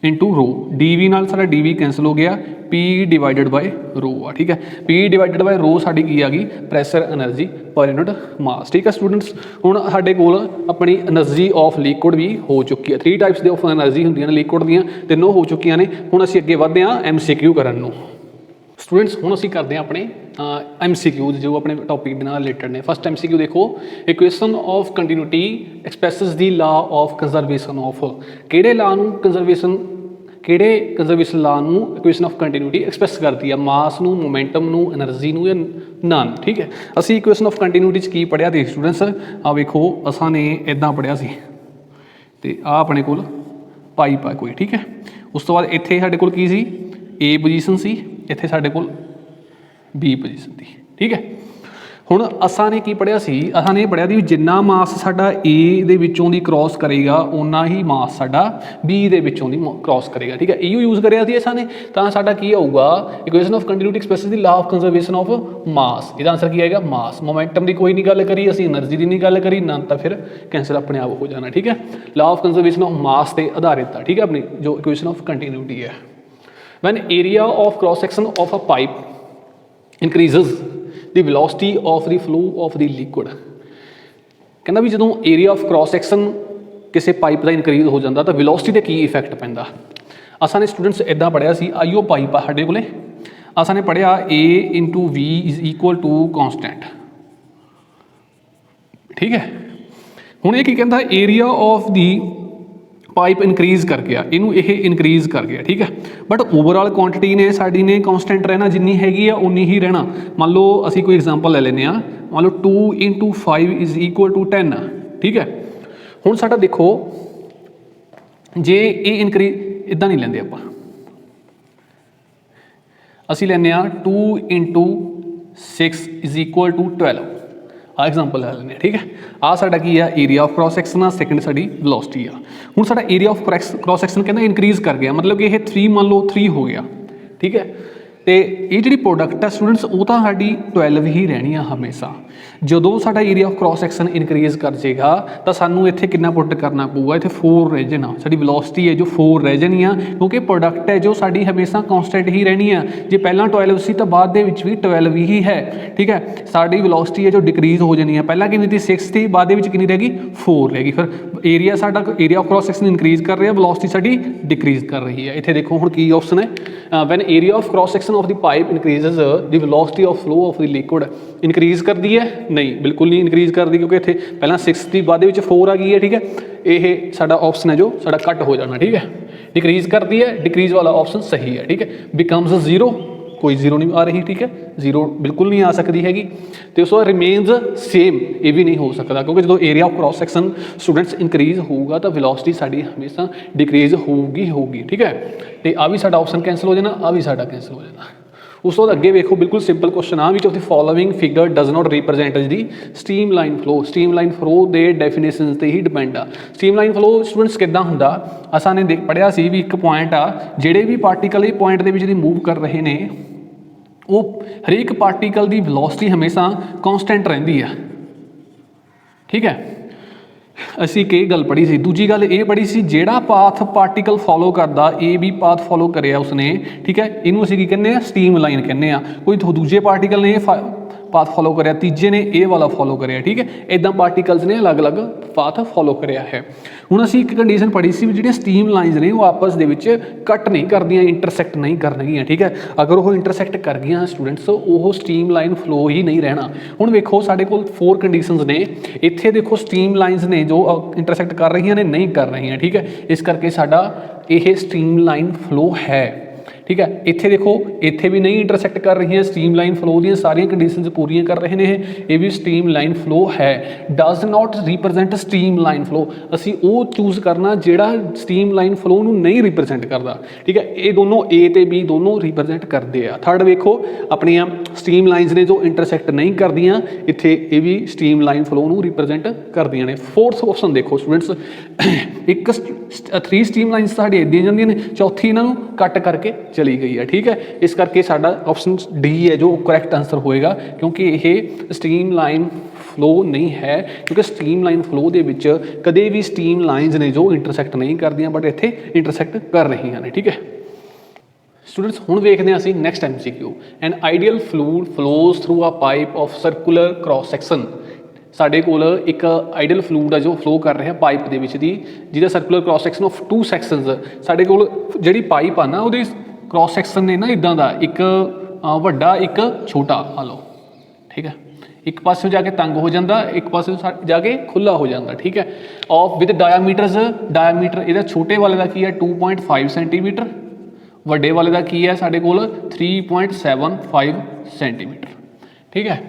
into rho, D V नाल साडा डी वी कैंसल हो गया, पी डिवाइडेड बाय रो आ, ठीक है। पी डिवाइडेड बाय रो साडी की आ गई pressure energy per unit mass, ठीक है स्टूडेंट्स। हुण साडे कोल अपनी एनर्जी ऑफ लिक्विड भी हो चुकी है, 3 टाइप्स ऑफ एनर्जी होंदियां ने लिक्विड दीयां, तीनों हो चुकियां ने। हुण असीं अगे वधदे हां MCQ करन नूं। स्टूडेंट्स हुण असीं करदे हां अपने MCQ जो अपने टॉपिक दे नाल रिलेटेड ने। फर्स्ट MCQ देखो, equation of continuity expresses the law of conservation of, किहड़े लॉ नूं कंजरवेशन, किहड़े कंजरवेशन लॉ नूं इक्वेशन ऑफ कंटिन्यूटी एक्सप्रैस करती है, मास नूं, मोमेंटम नूं, एनर्जी नूं या नन, ठीक है। असीं इक्वेशन ऑफ कंटिन्यूटी च की पढ़िया थे स्टूडेंट्स, आ वेखो असां ने इदां पढ़िया सी, ते आ अपने कोल पाइप आ कोई, ठीक है। उस तो बाद इत्थे साडे कोल की सी, ए पोजीशन सी, इत्थे साडे कोल बी पोजीशन थी, ठीक है। हुण असां ने की पढ़िया सी, असां ने पढ़िया सी जिन्ना मास साडा ए दे विचों दी क्रॉस करेगा उन्ना ही मास साडा बी दे विचों दी क्रॉस करेगा, ठीक है। इहो यूज़ करिया सी असां ने, तां साडा की आऊगा, equation of continuity expresses the law of conservation of mass, इहदा आंसर की आएगा मास। मोमेंटम की कोई नहीं गल करी, असीं एनर्जी की नहीं गल करी, ना तो फिर कैंसल अपने आप हो जाना, ठीक है। Law of conservation of mass से आधारित है, ठीक है, अपनी जो इक्वेशन ऑफ कंटिन्यूटी है। When area of cross section of a pipe increases the velocity of the flow of the liquid, कहना भी जो एरिया ऑफ क्रॉस सैक्शन किसी पाइप का इनक्रीज हो जाता तो वेलोसिटी ते की इफैक्ट पैंदा। असां ने स्टूडेंट्स इदां पढ़िया सी, आईओ पाइप आ साडे कोले, असां ने पढ़िया A into V is equal to constant, ठीक है। हुण ये की कहता, area of the pipe increase कर गया, इनू ये इनक्रीज कर गया, ठीक है। बट ओवरऑल क्वांटिटी ने साडी ने कॉन्सटेंट रहना, जिन्नी हैगी आ उन्नी ही रहना। मान लो असी कोई एग्जाम्पल ले लेने, मान लो 2 इंटू 5 इज इक्वल टू 10, ठीक है। हुण साडा देखो जे ये इनक्रीज इदां नहीं लेंदे आपां, ਅਸੀਂ ਲੈਂਦੇ ਹਾਂ 2 × 6 ਇਜ਼ ਇਕੁਅਲ ਟੂ 12। ਆ ਐਗਜ਼ਾਮਪਲ ਲੈ ਲੈਂਦੇ ਹਾਂ, ਠੀਕ ਹੈ। ਆਹ ਸਾਡਾ ਕੀ ਆ, ਏਰੀਆ ਆਫ ਕ੍ਰੋਸ ਸੈਕਸ਼ਨ ਆ, ਸੈਕਿੰਡ ਸਾਡੀ ਵੈਲੋਸਿਟੀ ਆ। ਹੁਣ ਸਾਡਾ ਏਰੀਆ ਆਫ ਕ੍ਰੋਸ ਸੈਕਸ਼ਨ ਕਹਿੰਦਾ ਇਨਕਰੀਜ਼ ਕਰ ਗਿਆ, ਮਤਲਬ ਕਿ ਇਹ 3 ਮੰਨ ਲਓ 3 ਹੋ ਗਿਆ, ਠੀਕ ਹੈ। ਤੇ ਇਹ ਜਿਹੜੀ ਪ੍ਰੋਡਕਟ ਆ ਸਟੂਡੈਂਟਸ ਉਹ ਤਾਂ ਸਾਡੀ 12 ਹੀ ਰਹਿਣੀ ਆ ਹਮੇਸ਼ਾ। ਜਦੋਂ ਸਾਡਾ area of cross section increase ਕਰ ਜਾਏਗਾ ਤਾਂ ਸਾਨੂੰ ਇੱਥੇ ਕਿੰਨਾ ਪੁੱਟ ਕਰਨਾ ਪਊਗਾ, ਇੱਥੇ 4 ਰਹਿ ਜਾਣਾ। ਸਾਡੀ ਵੈਲੋਸਿਟੀ ਹੈ ਜੋ 4 ਰਹਿ ਜਾਣੀ ਆ, ਕਿਉਂਕਿ ਪ੍ਰੋਡਕਟ ਹੈ ਜੋ ਸਾਡੀ ਹਮੇਸ਼ਾ ਕੌਨਸਟੈਂਟ ਹੀ ਰਹਿਣੀ ਆ। ਜੇ ਪਹਿਲਾਂ 12 ਸੀ ਤਾਂ ਬਾਅਦ ਦੇ ਵਿੱਚ ਵੀ 12 ਹੀ ਹੈ, ਠੀਕ ਹੈ। ਸਾਡੀ ਵੈਲੋਸਿਟੀ ਹੈ ਜੋ ਡਿਕਰੀਜ਼ ਹੋ ਜਾਣੀ ਆ, ਪਹਿਲਾਂ ਕਿੰਨੀ ਸੀ 6 ਸੀ, ਬਾਅਦ ਦੇ ਵਿੱਚ ਕਿੰਨੀ ਰਹਿ ਗਈ 4 ਰਹਿ ਗਈ। ਫਿਰ ਏਰੀਆ ਸਾਡਾ area of cross section increase ਕਰ ਰਿਹਾ, ਵੈਲੋਸਿਟੀ ਸਾਡੀ ਡਿਕਰੀਜ਼ ਕਰ ਰਹੀ ਹੈ। ਇੱਥੇ ਦੇਖੋ ਹੁਣ ਕੀ ਆਪਸ਼ਨ ਹੈ, when area of cross section of the pipe increases the velocity of flow of the liquid increase ਕਰਦੀ ਹੈ, ਨਹੀਂ ਬਿਲਕੁਲ ਨਹੀਂ ਇਨਕਰੀਜ਼ ਕਰਦੀ, ਕਿਉਂਕਿ ਇੱਥੇ ਪਹਿਲਾਂ 6 ਦੀ ਬਾਅਦ ਦੇ ਵਿੱਚ 4 ਆ ਗਈ ਹੈ, ਠੀਕ ਹੈ। ਇਹ ਸਾਡਾ ਆਪਸ਼ਨ ਹੈ ਜੋ ਸਾਡਾ ਕੱਟ ਹੋ ਜਾਣਾ, ਠੀਕ ਹੈ। ਡਿਕਰੀਜ਼ ਕਰਦੀ ਹੈ, ਡਿਕਰੀਜ਼ ਵਾਲਾ ਆਪਸ਼ਨ ਸਹੀ ਹੈ, ਠੀਕ ਹੈ। ਬਿਕਮਸ 0, ਕੋਈ 0 ਨਹੀਂ ਆ ਰਹੀ, ਠੀਕ ਹੈ। 0 ਬਿਲਕੁਲ ਨਹੀਂ ਆ ਸਕਦੀ ਹੈਗੀ। ਅਤੇ ਉਸ ਤੋਂ ਬਾਅਦ ਰਿਮੇਨਸ ਸੇਮ, ਇਹ ਵੀ ਨਹੀਂ ਹੋ ਸਕਦਾ, ਕਿਉਂਕਿ ਜਦੋਂ area of cross section students increase ਹੋਊਗਾ ਤਾਂ ਵੈਲੋਸਿਟੀ ਸਾਡੀ ਹਮੇਸ਼ਾ ਡਿਕਰੀਜ਼ ਹੋਊਗੀ, ਠੀਕ ਹੈ। ਅਤੇ ਆ ਵੀ ਸਾਡਾ ਆਪਸ਼ਨ ਕੈਂਸਲ ਹੋ ਜਾਣਾ, ਆ ਵੀ ਸਾਡਾ ਕੈਂਸਲ ਹੋ ਜਾਣਾ। ਉਸ ਤੋਂ ਬਾਅਦ ਅੱਗੇ ਵੇਖੋ, ਬਿਲਕੁਲ ਸਿੰਪਲ ਕੁਐਸਚਨ ਆ, which of the following figure does not represent the stream line flow. Stream line flow ਦੇ ਡੈਫੀਨੇਸ਼ਨਸ 'ਤੇ ਹੀ ਡਿਪੈਂਡ ਆ। ਸਟੀਮ ਲਾਈਨ ਫਲੋ ਸਟੂਡੈਂਟਸ ਕਿੱਦਾਂ ਹੁੰਦਾ, ਅਸਾਂ ਨੇ ਪੜ੍ਹਿਆ ਸੀ ਵੀ ਇੱਕ ਪੁਆਇੰਟ ਆ, ਜਿਹੜੇ ਵੀ ਪਾਰਟੀਕਲ ਇਹ ਪੁਆਇੰਟ ਦੇ ਵਿੱਚ ਜਿਹੜੀ ਮੂਵ ਕਰ ਰਹੇ ਨੇ ਉਹ ਹਰੇਕ ਪਾਰਟੀਕਲ ਦੀ ਵੈਲੋਸਿਟੀ ਹਮੇਸ਼ਾ ਕੌਨਸਟੈਂਟ ਰਹਿੰਦੀ ਆ, ਠੀਕ ਹੈ। ਅਸੀਂ ਇੱਕ ਇਹ ਗੱਲ ਪੜ੍ਹੀ ਸੀ। ਦੂਜੀ ਗੱਲ ਇਹ ਪੜ੍ਹੀ ਸੀ, ਜਿਹੜਾ ਪਾਥ ਪਾਰਟੀਕਲ ਫੋਲੋ ਕਰਦਾ, ਇਹ ਵੀ ਪਾਥ ਫੋਲੋ ਕਰਿਆ ਉਸਨੇ, ਠੀਕ ਹੈ, ਇਹਨੂੰ ਅਸੀਂ ਕੀ ਕਹਿੰਦੇ ਹਾਂ, ਸਟੀਮ ਲਾਈਨ ਕਹਿੰਦੇ ਹਾਂ। ਕੋਈ ਦੂਜੇ ਪਾਰਟੀਕਲ ਨੇ ਇਹ ਪਾਥ ਫੋਲੋ ਕਰਿਆ, ਤੀਜੇ ਨੇ ਇਹ ਵਾਲਾ ਫੋਲੋ ਕਰਿਆ, ਠੀਕ ਹੈ। ਇੱਦਾਂ ਪਾਰਟੀਕਲਸ ਨੇ ਅਲੱਗ-ਅਲੱਗ ਪਾਥ ਫੋਲੋ ਕਰਿਆ ਹੈ। ਹੁਣ ਅਸੀਂ ਇੱਕ ਕੰਡੀਸ਼ਨ ਪੜ੍ਹੀ ਸੀ ਵੀ ਜਿਹੜੀਆਂ ਸਟੀਮ ਲਾਈਨਸ ਨੇ ਉਹ ਆਪਸ ਦੇ ਵਿੱਚ ਕੱਟ ਨਹੀਂ ਕਰਦੀਆਂ, ਇੰਟਰਸੈਕਟ ਨਹੀਂ ਕਰਨਗੀਆਂ, ਠੀਕ ਹੈ। ਅਗਰ ਉਹ ਇੰਟਰਸੈਕਟ ਕਰ ਗਈਆਂ ਸਟੂਡੈਂਟਸ, ਉਹ ਸਟੀਮ ਲਾਈਨ ਫਲੋ ਹੀ ਨਹੀਂ ਰਹਿਣਾ। ਹੁਣ ਵੇਖੋ ਸਾਡੇ ਕੋਲ 4 ਕੰਡੀਸ਼ਨਸ ਨੇ, ਇੱਥੇ ਦੇਖੋ ਸਟੀਮ ਲਾਈਨਸ ਨੇ ਜੋ ਇੰਟਰਸੈਕਟ ਕਰ ਰਹੀਆਂ ਨੇ, ਨਹੀਂ ਕਰ ਰਹੀਆਂ, ਠੀਕ ਹੈ। ਇਸ ਕਰਕੇ ਸਾਡਾ ਇਹ ਸਟੀਮ ਲਾਈਨ ਫਲੋ ਹੈ, ਠੀਕ ਹੈ। ਇੱਥੇ ਦੇਖੋ, ਇੱਥੇ ਵੀ ਨਹੀਂ ਇੰਟਰਸੈਕਟ ਕਰ ਰਹੀਆਂ, ਸਟੀਮ ਲਾਈਨ ਫਲੋ ਦੀਆਂ ਸਾਰੀਆਂ ਕੰਡੀਸ਼ਨਸ ਪੂਰੀਆਂ ਕਰ ਰਹੇ ਨੇ, ਇਹ ਵੀ ਸਟੀਮ ਲਾਈਨ ਫਲੋ ਹੈ। Does not represent stream line flow, ਅਸੀਂ ਉਹ ਚੂਜ਼ ਕਰਨਾ ਜਿਹੜਾ ਸਟੀਮ ਲਾਈਨ ਫਲੋ ਨੂੰ ਨਹੀਂ ਰਿਪਰਜੈਂਟ ਕਰਦਾ, ਠੀਕ ਹੈ। ਇਹ ਦੋਨੋਂ A ਤੇ B ਦੋਨੋਂ ਰਿਪਰਜੈਂਟ ਕਰਦੇ ਆ। ਥਰਡ ਵੇਖੋ, ਆਪਣੀਆਂ ਸਟੀਮ ਲਾਈਨਸ ਨੇ ਜੋ ਇੰਟਰਸੈਕਟ ਨਹੀਂ ਕਰਦੀਆਂ, ਇੱਥੇ ਇਹ ਵੀ ਸਟੀਮ ਲਾਈਨ ਫਲੋ ਨੂੰ ਰਿਪਰਜੈਂਟ ਕਰਦੀਆਂ ਨੇ। ਫੋਰਥ ਆਪਸ਼ਨ ਦੇਖੋ ਸਟੂਡੈਂਟਸ, 3 ਸਟੀਮ ਲਾਈਨਸ ਸਾਡੀ ਇੱਦਾਂ ਜਾਂਦੀਆਂ ਨੇ, ਚੌਥੀ ਇਹਨਾਂ ਨੂੰ ਕੱਟ ਕਰਕੇ ਚਲੀ ਗਈ ਹੈ, ਠੀਕ ਹੈ। ਇਸ ਕਰਕੇ ਸਾਡਾ ਆਪਸ਼ਨ D ਹੈ ਜੋ ਕਰੈਕਟ ਆਨਸਰ ਹੋਏਗਾ, ਕਿਉਂਕਿ ਇਹ ਸਟੀਮ ਲਾਈਨ ਫਲੋ ਨਹੀਂ ਹੈ, ਕਿਉਂਕਿ ਸਟੀਮ ਲਾਈਨ ਫਲੋ ਦੇ ਵਿੱਚ ਕਦੇ ਵੀ ਸਟੀਮ ਲਾਈਨਸ ਨੇ ਜੋ ਇੰਟਰਸੈਕਟ ਨਹੀਂ ਕਰਦੀਆਂ, ਬਟ ਇੱਥੇ ਇੰਟਰਸੈਕਟ ਕਰ ਰਹੀਆਂ ਨੇ, ਠੀਕ ਹੈ। ਸਟੂਡੈਂਟਸ ਹੁਣ ਵੇਖਦੇ ਹਾਂ ਅਸੀਂ next MCQ। An ideal fluid flows through a pipe of circular cross section. ਸਾਡੇ ਕੋਲ ਇੱਕ ਆਈਡੀਅਲ ਫਲੂਇਡ ਆ ਜੋ ਫਲੋ ਕਰ ਰਿਹਾ ਪਾਈਪ ਦੇ ਵਿੱਚ ਦੀ, ਜਿਹਦਾ circular cross section of 2 sections. ਸਾਡੇ ਕੋਲ ਜਿਹੜੀ ਪਾਈਪ ਆ ਨਾ ਉਹਦੇ ਕ੍ਰੋਸ ਸੈਕਸ਼ਨ ਨੇ ਨਾ ਇੱਦਾਂ ਦਾ, ਇੱਕ ਵੱਡਾ ਇੱਕ ਛੋਟਾ, ਆ ਲਓ, ਠੀਕ ਹੈ। ਇੱਕ ਪਾਸੇ ਜਾ ਕੇ ਤੰਗ ਹੋ ਜਾਂਦਾ, ਇੱਕ ਪਾਸੇ ਜਾ ਕੇ ਖੁੱਲ੍ਹਾ ਹੋ ਜਾਂਦਾ, ਠੀਕ ਹੈ। ਆਫ ਵਿਦ ਡਾਇਆਮੀਟਰਸ, ਡਾਇਆਮੀਟਰ ਇਹਦਾ ਛੋਟੇ ਵਾਲੇ ਦਾ ਕੀ ਹੈ 2.5 ਸੈਂਟੀਮੀਟਰ, ਵੱਡੇ ਵਾਲੇ ਦਾ ਕੀ ਹੈ ਸਾਡੇ ਕੋਲ 3.75 ਸੈਂਟੀਮੀਟਰ, ਠੀਕ ਹੈ।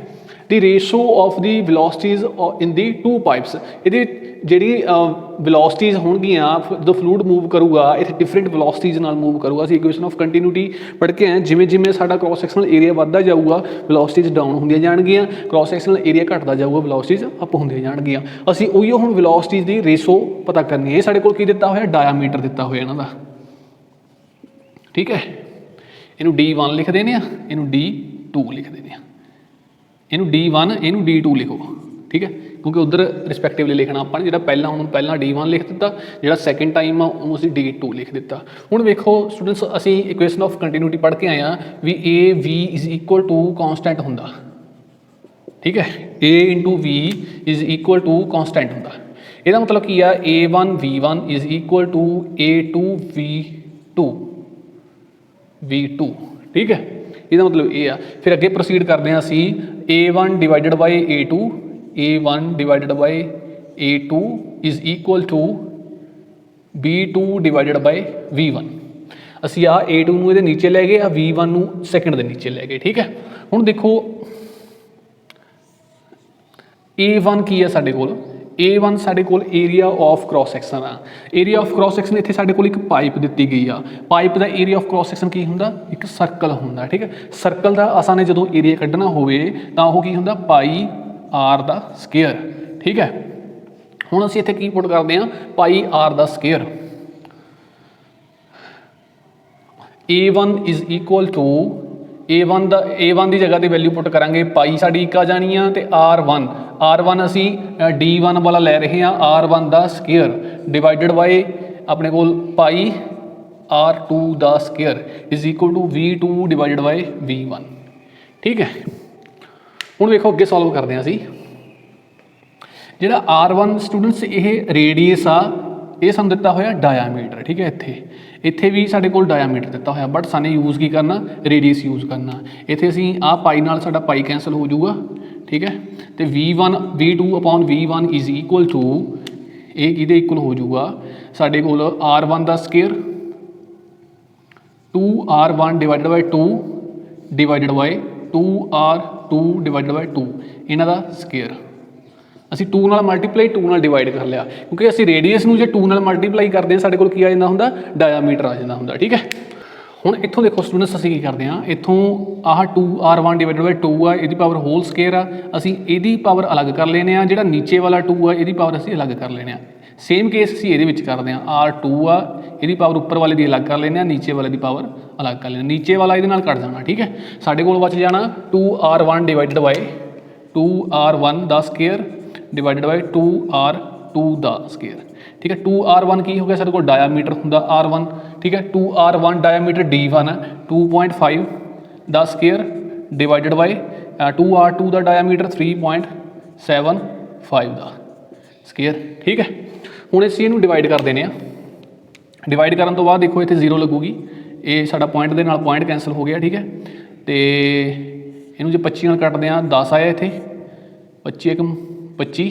ਦੀ ratio of the ਵੈਲੋਸਿਟੀਜ਼ in the 2 pipes, ਇਹਦੀ ਜਿਹੜੀ ਵੈਲੋਸਿਟੀਜ਼ ਹੋਣਗੀਆਂ ਜਦੋਂ ਫਲੂਇਡ ਮੂਵ ਕਰੂਗਾ, ਇੱਥੇ ਡਿਫਰੈਂਟ ਵੈਲੋਸਿਟੀਜ਼ ਨਾਲ ਮੂਵ ਕਰੂਗਾ। ਅਸੀਂ ਇਕੁਏਸ਼ਨ ਆਫ ਕੰਟੀਨਿਊਟੀ ਪੜ੍ਹ ਕੇ ਆਏ, ਜਿਵੇਂ ਜਿਵੇਂ ਸਾਡਾ ਕ੍ਰੋਸ ਸੈਕਸ਼ਨਲ ਏਰੀਆ ਵੱਧਦਾ ਜਾਊਗਾ ਵੈਲੋਸਿਟੀਜ਼ ਡਾਊਨ ਹੁੰਦੀਆਂ ਜਾਣਗੀਆਂ, ਕ੍ਰੋਸ ਸੈਕਸ਼ਨਲ ਏਰੀਆ ਘਟਦਾ ਜਾਊਗਾ ਵੈਲੋਸਿਟੀਜ਼ ਅਪ ਹੁੰਦੀਆਂ ਜਾਣਗੀਆਂ। ਅਸੀਂ ਉਹੀਓ ਹੁਣ ਵੈਲੋਸਿਟੀਜ਼ ਦੀ ਰੇਸ਼ੋ ਪਤਾ ਕਰਨੀ ਹੈ। ਇਹ ਸਾਡੇ ਕੋਲ ਕੀ ਦਿੱਤਾ ਹੋਇਆ, ਡਾਇਆਮੀਟਰ ਦਿੱਤਾ ਹੋਇਆ ਇਹਨਾਂ ਦਾ, ਠੀਕ ਹੈ। ਇਹਨੂੰ D1 ਲਿਖ ਦਿੰਦੇ ਆ, ਇਹਨੂੰ D2 ਲਿਖ ਦਿੰਦੇ ਆ, ਇਹਨੂੰ D1 ਇਹਨੂੰ D2 ਲਿਖੋ, ਠੀਕ ਹੈ, ਕਿਉਂਕਿ ਉੱਧਰ ਰਿਸਪੈਕਟਿਵਲੀ ਲਿਖਣਾ ਆਪਾਂ ਨੇ। ਜਿਹੜਾ ਪਹਿਲਾਂ ਹੁਣ ਪਹਿਲਾਂ D1 ਲਿਖ ਦਿੱਤਾ, ਜਿਹੜਾ ਸੈਕਿੰਡ ਟਾਈਮ ਆ ਉਹਨੂੰ ਅਸੀਂ D2 ਲਿਖ ਦਿੱਤਾ। ਹੁਣ ਵੇਖੋ ਸਟੂਡੈਂਟਸ, ਅਸੀਂ ਇਕੁਏਸ਼ਨ ਆਫ ਕੰਟੀਨਿਊਟੀ ਪੜ੍ਹ ਕੇ ਆਏ ਹਾਂ ਵੀ AV is equal to constant ਹੁੰਦਾ, ਠੀਕ ਹੈ। A × V is equal to constant ਹੁੰਦਾ। ਇਹਦਾ ਮਤਲਬ ਕੀ ਆ, A1 V1 is equal to A2 V2, ਠੀਕ ਹੈ। ਇਹਦਾ ਮਤਲਬ ਇਹ ਆ। ਫਿਰ ਅੱਗੇ ਪ੍ਰੋਸੀਡ ਕਰਦੇ ਹਾਂ ਅਸੀਂ, A1 divided by A2, A1 divided by A2 is equal to B2 divided by V1। ਅਸੀਂ ਆ A2 ਨੂੰ ਇਹਦੇ ਨੀਚੇ ਲੈ ਗਏ, ਆ V1 ਨੂੰ ਸੈਕਿੰਡ ਦੇ ਨੀਚੇ ਲੈ ਗਏ, ਠੀਕ ਹੈ। ਹੁਣ ਦੇਖੋ A1 ਕੀ ਹੈ ਸਾਡੇ ਕੋਲ, A1 ਸਾਡੇ ਕੋਲ ਏਰੀਆ ਆਫ क्रॉस ਸੈਕਸ਼ਨ ਆ। ਏਰੀਆ ਆਫ क्रॉस ਸੈਕਸ਼ਨ ਇੱਥੇ ਸਾਡੇ ਕੋਲ ਇੱਕ ਪਾਈਪ ਦਿੱਤੀ ਗਈ ਆ। ਪਾਈਪ ਦਾ ਏਰੀਆ ਆਫ क्रॉस ਸੈਕਸ਼ਨ ਕੀ ਹੁੰਦਾ? ਇੱਕ ਸਰਕਲ ਹੁੰਦਾ, ਠੀਕ ਹੈ। ਸਰਕਲ ਦਾ ਅਸਾਂ ਨੇ ਜਦੋਂ ਏਰੀਆ ਕੱਢਣਾ ਹੋਵੇ ਤਾਂ ਉਹ ਕੀ ਹੁੰਦਾ? ਪਾਈ ਆਰ ਦਾ ਸਕੁਅਰ, ਠੀਕ ਹੈ। ਹੁਣ ਅਸੀਂ ਇੱਥੇ ਕੀ ਪੁੱਟ ਕਰਦੇ ਹਾਂ? ਪਾਈ ਆਰ ਦਾ square. A1 is equal to A1 ਦੀ ਜਗ੍ਹਾ ਤੇ ਵੈਲਿਊ ਪੁੱਟ ਕਰਾਂਗੇ, ਪਾਈ ਸਾਡੀ ਇੱਕ ਆ ਜਾਣੀ ਆ, ਤੇ R1 ਅਸੀਂ D1 ਵਾਲਾ ਲੈ ਰਹੇ ਹਾਂ, R1 ਦਾ ਸਕੁਅਰ ਡਿਵਾਈਡਡ ਬਾਈ ਆਪਣੇ ਕੋਲ ਪਾਈ R2 ਦਾ square is equal to V2 divided by V1, ਠੀਕ ਹੈ। ਹੁਣ ਵੇਖੋ ਅੱਗੇ ਸੋਲਵ ਕਰਦੇ ਹਾਂ ਅਸੀਂ। ਜਿਹੜਾ R1 ਸਟੂਡੈਂਟਸ ਇਹ ਰੇਡੀਅਸ ਆ, ਇਹ ਸਾਨੂੰ ਦਿੱਤਾ ਹੋਇਆ ਡਾਇਆਮੀਟਰ, ਠੀਕ ਹੈ। ਇੱਥੇ ਵੀ ਸਾਡੇ ਕੋਲ ਡਾਇਆਮੀਟਰ ਦਿੱਤਾ ਹੋਇਆ, ਬਟ ਸਾਨੇ ਯੂਜ਼ ਕੀ ਕਰਨਾ? ਰੇਡੀਅਸ ਯੂਜ਼ ਕਰਨਾ। ਇੱਥੇ ਅਸੀਂ ਆਹ ਪਾਈ ਨਾਲ ਸਾਡਾ ਪਾਈ ਕੈਂਸਲ ਹੋ ਜਾਊਗਾ, ਠੀਕ ਹੈ। ਤੇ V2 upon V1 is equal to, ਇਹ ਕਿਹਦੇ ਇਕੁਅਲ ਹੋ ਜਾਊਗਾ? ਸਾਡੇ ਕੋਲ R1 ਦਾ square 2R1 divided by 2 divided by 2R2 divided by 2, ਇਹਨਾਂ ਦਾ ਸਕੁਅਰ। ਅਸੀਂ 2 ਨਾਲ ਮਲਟੀਪਲਾਈ 2 ਨਾਲ ਡਿਵਾਈਡ ਕਰ ਲਿਆ, ਕਿਉਂਕਿ ਅਸੀਂ ਰੇਡੀਅਸ ਨੂੰ ਜੇ 2 ਨਾਲ ਮਲਟੀਪਲਾਈ ਕਰਦੇ ਹਾਂ ਸਾਡੇ ਕੋਲ ਕੀ ਆ ਜਾਂਦਾ ਹੁੰਦਾ? ਡਾਇਆਮੀਟਰ ਆ ਜਾਂਦਾ ਹੁੰਦਾ, ਠੀਕ ਹੈ। ਹੁਣ ਇੱਥੋਂ ਦੇਖੋ ਸਟੂਡੈਂਟਸ ਅਸੀਂ ਕੀ ਕਰਦੇ ਹਾਂ, ਇੱਥੋਂ ਆਹ 2R1 ਡਿਵਾਈਡਡ ਬਾਈ 2 ਆ, ਇਹਦੀ ਪਾਵਰ ਹੋਲ ਸਕੁਅਰ ਆ, ਅਸੀਂ ਇਹਦੀ ਪਾਵਰ ਅਲੱਗ ਕਰ ਲੈਂਦੇ ਹਾਂ। ਜਿਹੜਾ ਨੀਚੇ ਵਾਲਾ 2 ਆ ਇਹਦੀ ਪਾਵਰ ਅਸੀਂ ਅਲੱਗ ਕਰ ਲੈਂਦੇ ਹਾਂ। ਸੇਮ ਕੇਸ ਅਸੀਂ ਇਹਦੇ ਵਿੱਚ ਕਰਦੇ ਹਾਂ, R2 ਆ, ਇਹਦੀ ਪਾਵਰ ਉੱਪਰ ਵਾਲੇ ਦੀ ਅਲੱਗ ਕਰ ਲੈਂਦੇ ਹਾਂ, ਨੀਚੇ ਵਾਲੇ ਦੀ ਪਾਵਰ ਅਲੱਗ ਕਰ ਲੈਂਦੇ ਹਾਂ। ਨੀਚੇ ਵਾਲਾ ਇਹਦੇ ਨਾਲ ਕੱਟ ਜਾਣਾ, ਠੀਕ ਹੈ। ਸਾਡੇ ਕੋਲ ਬਚ ਜਾਣਾ 2R1 ਡਿਵਾਈਡਡ ਬਾਈ 2R1 ਦਾ ਸਕੁਅਰ ਡਿਵਾਈਡਡ ਬਾਈ 2R2 ਦਾ ਸਕੁਅਰ, ਠੀਕ ਹੈ। 2R1 ਕੀ ਹੋ ਗਿਆ? ਸਾਡੇ ਕੋਲ ਡਾਇਆਮੀਟਰ ਹੁੰਦਾ R1, ਠੀਕ ਹੈ। 2R1 ਡਾਇਆਮੀਟਰ D1 ਹੈ 2.5 ਦਾ ਸਕੁਅਰ ਡਿਵਾਈਡਡ ਬਾਈ 2R2 ਦਾ ਡਾਇਆਮੀਟਰ 3.75 ਦਾ ਸਕੁਅਰ, ਠੀਕ ਹੈ। ਹੁਣ ਅਸੀਂ ਇਹਨੂੰ ਡਿਵਾਈਡ ਕਰ ਦਿੰਦੇ ਹਾਂ। ਡਿਵਾਈਡ ਕਰਨ ਤੋਂ ਬਾਅਦ ਦੇਖੋ ਇੱਥੇ 0 ਲੱਗੂਗੀ, ਇਹ ਸਾਡਾ ਪੁਆਇੰਟ ਦੇ ਨਾਲ ਪੁਆਇੰਟ ਕੈਂਸਲ ਹੋ ਗਿਆ, ਠੀਕ ਹੈ। ਤੇ ਇਹਨੂੰ ਜੇ 25 ਨਾਲ ਕੱਟਦੇ ਹਾਂ 10 ਆਇਆ ਇੱਥੇ, 25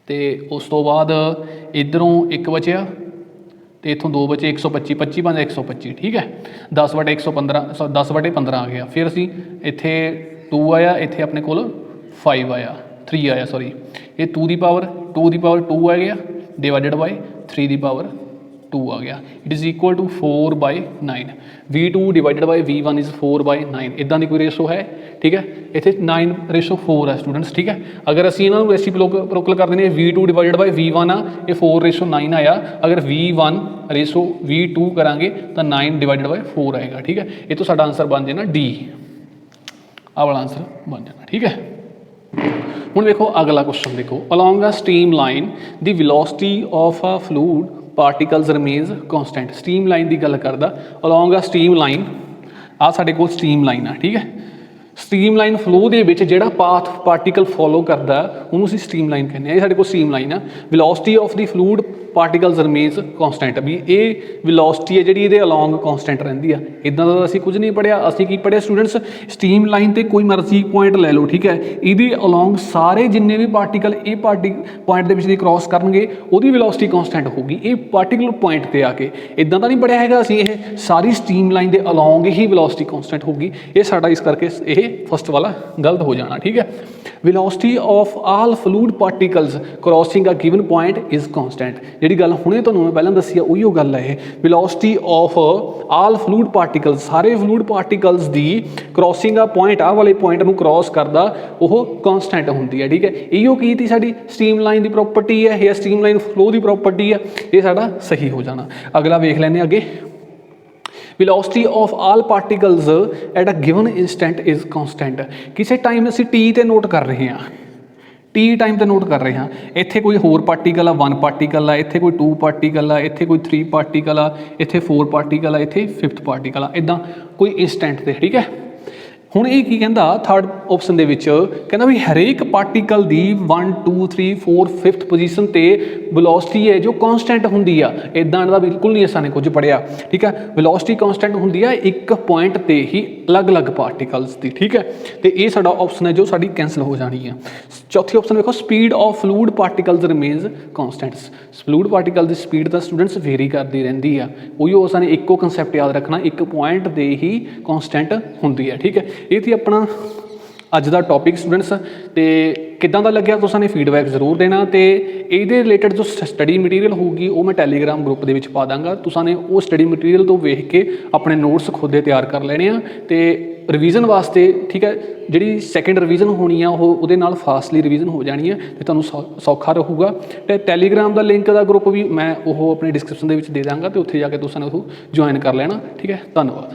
ਤੇ ਉਸ ਤੋਂ ਬਾਅਦ ਇੱਧਰੋਂ 1 ਬਚਿਆ ਤੇ ਇੱਥੋਂ 2 ਬਚੇ, 125 25 5 125, ਠੀਕ ਹੈ। 10/15 ਆ ਗਿਆ। ਫਿਰ ਅਸੀਂ ਇੱਥੇ 2 ਆਇਆ, ਇੱਥੇ ਆਪਣੇ ਕੋਲ 5 ਆਇਆ, 3 ਆਇਆ ਸੌਰੀ, ਇਹ 2 ਦੀ ਪਾਵਰ 2 ਆ ਗਿਆ ਡਿਵਾਈਡਡ ਬਾਈ 3 ਦੀ ਪਾਵਰ 2 ਆ ਗਿਆ। It is equal to 4/9। V2 divided by V1 is 4/9। ਇੱਦਾਂ ਦੀ ਕੋਈ ਰੇਸ਼ੋ ਹੈ, ਠੀਕ ਹੈ। ਇੱਥੇ 9:4 ਹੈ ਸਟੂਡੈਂਟਸ, ਠੀਕ ਹੈ। ਅਗਰ ਅਸੀਂ ਇਹਨਾਂ ਨੂੰ ਰੈਸੀਪ੍ਰੋਕਲ ਕਰ ਦਿੰਦੇ ਹਾਂ, V2 ਡਿਵਾਈਡਡ ਬਾਈ V1 ਆ, ਇਹ 4:9 ਆਇਆ। ਅਗਰ V2 ਕਰਾਂਗੇ ਤਾਂ 9 ਡਿਵਾਈਡਡ ਬਾਈ 4 ਆਏਗਾ, ਠੀਕ ਹੈ। ਇਹ ਤੋਂ ਸਾਡਾ ਆਂਸਰ ਬਣ ਜਾਣਾ D, ਆਹ ਵਾਲਾ ਆਂਸਰ ਬਣ ਜਾਣਾ, ਠੀਕ ਹੈ। ਹੁਣ ਵੇਖੋ ਅਗਲਾ ਕੁਐਸਚਨ ਦੇਖੋ, along a stream line the velocity of a fluid particles remains constant. Stream line ਦੀ ਗੱਲ ਕਰਦਾ, ਅਲੋਂਗ ਅ ਸਟ੍ਰੀਮ ਲਾਈਨ, ਆਹ ਸਾਡੇ ਕੋਲ ਸਟ੍ਰੀਮ ਲਾਈਨ ਆ, ਠੀਕ ਹੈ। ਸਟ੍ਰੀਮ ਲਾਈਨ ਫਲੋ ਦੇ ਵਿੱਚ ਜਿਹੜਾ ਪਾਥ ਪਾਰਟੀਕਲ ਫੋਲੋ ਕਰਦਾ ਉਹਨੂੰ ਅਸੀਂ ਸਟ੍ਰੀਮ ਲਾਈਨ ਕਹਿੰਦੇ ਹਾਂ। ਇਹ ਸਾਡੇ ਕੋਲ ਸਟ੍ਰੀਮ ਲਾਈਨ ਆ। Velocity of the fluid particles remains constant, ਵੀ ਇਹ ਵੈਲੋਸਿਟੀ ਹੈ ਜਿਹੜੀ ਇਹਦੇ ਅਲੋਂਗ ਕੌਂਸਟੈਂਟ ਰਹਿੰਦੀ ਆ। ਇੱਦਾਂ ਦਾ ਅਸੀਂ ਕੁਝ ਨਹੀਂ ਪੜ੍ਹਿਆ। ਅਸੀਂ ਕੀ ਪੜ੍ਹਿਆ ਸਟੂਡੈਂਟਸ? ਸਟ੍ਰੀਮ ਲਾਈਨ 'ਤੇ ਕੋਈ ਮਰਜ਼ੀ ਪੁਆਇੰਟ ਲੈ ਲਓ, ਠੀਕ ਹੈ। ਇਹਦੇ ਅਲੋਂਗ ਸਾਰੇ ਜਿੰਨੇ ਵੀ ਪਾਰਟੀਕਲ ਇਹ ਪੁਆਇੰਟ ਦੇ ਵਿੱਚ ਦੀ ਕ੍ਰੋਸ ਕਰਨਗੇ ਉਹਦੀ ਵੈਲੋਸਿਟੀ ਕੌਂਸਟੈਂਟ ਹੋਊਗੀ ਇਹ ਪਾਰਟੀਕੂਲਰ ਪੁਆਇੰਟ 'ਤੇ ਆ ਕੇ। ਇੱਦਾਂ ਤਾਂ ਨਹੀਂ ਪੜ੍ਹਿਆ ਹੈਗਾ ਅਸੀਂ, ਇਹ ਸਾਰੀ ਸਟ੍ਰੀਮ ਲਾਈਨ ਦੇ ਅਲੋਂਗ ਹੀ ਵੈਲੋਸਿਟੀ ਕੌਂਸਟੈਂਟ ਹੋਊਗੀ। ਇਹ ਸਾਡਾ ਇਸ ਕਰਕੇ ਇਹ ਫਸਟ ਵਾਲਾ ਗਲਤ ਹੋ ਜਾਣਾ, ਠੀਕ ਹੈ। Velocity of all fluid particles crossing a given point is constant. ਜਿਹੜੀ ਗੱਲ ਹੁਣੇ ਤੁਹਾਨੂੰ ਮੈਂ ਪਹਿਲਾਂ ਦੱਸੀ ਆ ਉਹੀ ਉਹ ਗੱਲ ਹੈ ਇਹ। Velocity of all fluid particles, ਸਾਰੇ ਫਲੂਇਡ ਪਾਰਟੀਕਲਸ ਦੀ ਕ੍ਰੋਸਿੰਗ ਆ ਪੁਆਇੰਟ, ਆਹ ਵਾਲੇ ਪੁਆਇੰਟ ਨੂੰ ਕ੍ਰੋਸ ਕਰਦਾ ਉਹ ਕੌਂਸਟੈਂਟ ਹੁੰਦੀ ਹੈ, ਠੀਕ ਹੈ। ਇਹੋ ਕੀ ਤੀ ਸਾਡੀ ਸਟ੍ਰੀਮ ਲਾਈਨ ਦੀ ਪ੍ਰੋਪਰਟੀ ਹੈ ਜਾਂ ਸਟ੍ਰੀਮ ਲਾਈਨ ਫਲੋ ਦੀ ਪ੍ਰੋਪਰਟੀ ਹੈ। ਇਹ ਸਾਡਾ ਸਹੀ ਹੋ ਜਾਣਾ। ਅਗਲਾ ਵੇਖ ਲੈਂਦੇ ਅੱਗੇ। velocity of all particles at a given instant is constant। ਕਿਸੇ ਟਾਈਮ ਅਸੀਂ t ਤੇ ਨੋਟ ਕਰ ਰਹੇ ਹਾਂ, t ਟਾਈਮ ਤੇ ਨੋਟ ਕਰ ਰਹੇ ਹਾਂ। ਇੱਥੇ ਕੋਈ ਹੋਰ ਪਾਰਟੀਕਲ ਆ, 1 ਪਾਰਟੀਕਲ ਆ, ਇੱਥੇ ਕੋਈ 2 ਪਾਰਟੀਕਲ ਆ, ਇੱਥੇ ਕੋਈ 3 ਪਾਰਟੀਕਲ ਆ, ਇੱਥੇ 4 ਪਾਰਟੀਕਲ ਆ, ਇੱਥੇ 5th ਪਾਰਟੀਕਲ ਆ, ਇੱਦਾਂ ਕੋਈ ਇੰਸਟੈਂਟ ਤੇ, ਠੀਕ ਹੈ। ਹੁਣ ਇਹ ਕੀ ਕਹਿੰਦਾ ਥਰਡ ਆਪਸ਼ਨ ਦੇ ਵਿੱਚ, ਕਹਿੰਦਾ ਵੀ ਹਰੇਕ ਪਾਰਟੀਕਲ ਦੀ 1 2 3 4 5th ਪੋਜੀਸ਼ਨ ਤੇ ਵੈਲੋਸਿਟੀ ਹੈ ਜੋ ਕੌਂਸਟੈਂਟ ਹੁੰਦੀ ਆ। ਇੱਦਾਂ ਦਾ ਬਿਲਕੁਲ ਨਹੀਂ ਅਸਾਂ ਨੇ ਕੁਝ ਪੜ੍ਹਿਆ, ਠੀਕ ਹੈ। ਵੈਲੋਸਿਟੀ ਕੌਂਸਟੈਂਟ ਹੁੰਦੀ ਆ ਇੱਕ ਪੁਆਇੰਟ ਤੇ ਹੀ ਅਲੱਗ-ਅਲੱਗ ਪਾਰਟੀਕਲਸ ਦੀ, ਠੀਕ ਹੈ। ਤੇ ਇਹ ਸਾਡਾ ਆਪਸ਼ਨ ਹੈ ਜੋ ਸਾਡੀ ਕੈਂਸਲ ਹੋ ਜਾਣੀ ਆ। ਚੌਥੀ ਆਪਸ਼ਨ ਵੇਖੋ, speed of fluid particles remains constants. Fluid particle ਦੀ ਸਪੀਡ ਤਾਂ ਸਟੂਡੈਂਟਸ ਵੇਰੀ ਕਰਦੀ ਰਹਿੰਦੀ ਆ। ਉਹੀ ਅਸਾਂ ਨੇ ਇੱਕੋ ਕੰਸੈਪਟ ਯਾਦ ਰੱਖਣਾ, ਇੱਕ ਪੁਆਇੰਟ ਦੇ ਹੀ ਕੌਂਸਟੈਂਟ ਹੁੰਦੀ ਹੈ, ਠੀਕ ਹੈ। ਇਹ ਸੀ ਆਪਣਾ ਅੱਜ ਦਾ ਟੌਪਿਕ ਸਟੂਡੈਂਟਸ। ਤੇ ਕਿੱਦਾਂ ਦਾ ਲੱਗਿਆ ਤੁਸਾਂ ਨੇ ਫੀਡਬੈਕ ਜ਼ਰੂਰ ਦੇਣਾ। ਤੇ ਇਹਦੇ ਰਿਲੇਟਡ ਜੋ ਸਟੱਡੀ ਮਟੀਰੀਅਲ ਹੋਊਗੀ ਉਹ ਮੈਂ ਟੈਲੀਗ੍ਰਾਮ ਗਰੁੱਪ ਦੇ ਵਿੱਚ ਪਾ ਦਾਂਗਾ। ਤੁਸਾਂ ਨੇ ਉਹ ਸਟੱਡੀ ਮਟੀਰੀਅਲ ਤੋਂ ਵੇਖ ਕੇ ਆਪਣੇ ਨੋਟਸ ਖੁਦ ਦੇ ਤਿਆਰ ਕਰ ਲੈਣੇ ਆ। ਤੇ ਰਿਵੀਜ਼ਨ ਵਾਸਤੇ ਠੀਕ ਹੈ, ਜਿਹੜੀ ਸੈਕਿੰਡ ਰਿਵੀਜ਼ਨ ਹੋਣੀ ਆ ਉਹਦੇ ਨਾਲ ਫਾਸਟਲੀ ਰਿਵੀਜ਼ਨ ਹੋ ਜਾਣੀ ਹੈ ਅਤੇ ਤੁਹਾਨੂੰ ਸੌਖਾ ਰਹੂਗਾ। ਅਤੇ ਟੈਲੀਗ੍ਰਾਮ ਦਾ ਲਿੰਕ ਦਾ ਗਰੁੱਪ ਵੀ ਮੈਂ ਉਹ ਆਪਣੇ ਡਿਸਕ੍ਰਿਪਸ਼ਨ ਦੇ ਵਿੱਚ ਦੇ ਦਾਂਗਾ, ਅਤੇ ਉੱਥੇ ਜਾ ਕੇ ਤੁਸਾਂ ਨੇ ਉਹ ਜੁਆਇਨ ਕਰ ਲੈਣਾ। ਠੀਕ ਹੈ, ਧੰਨਵਾਦ।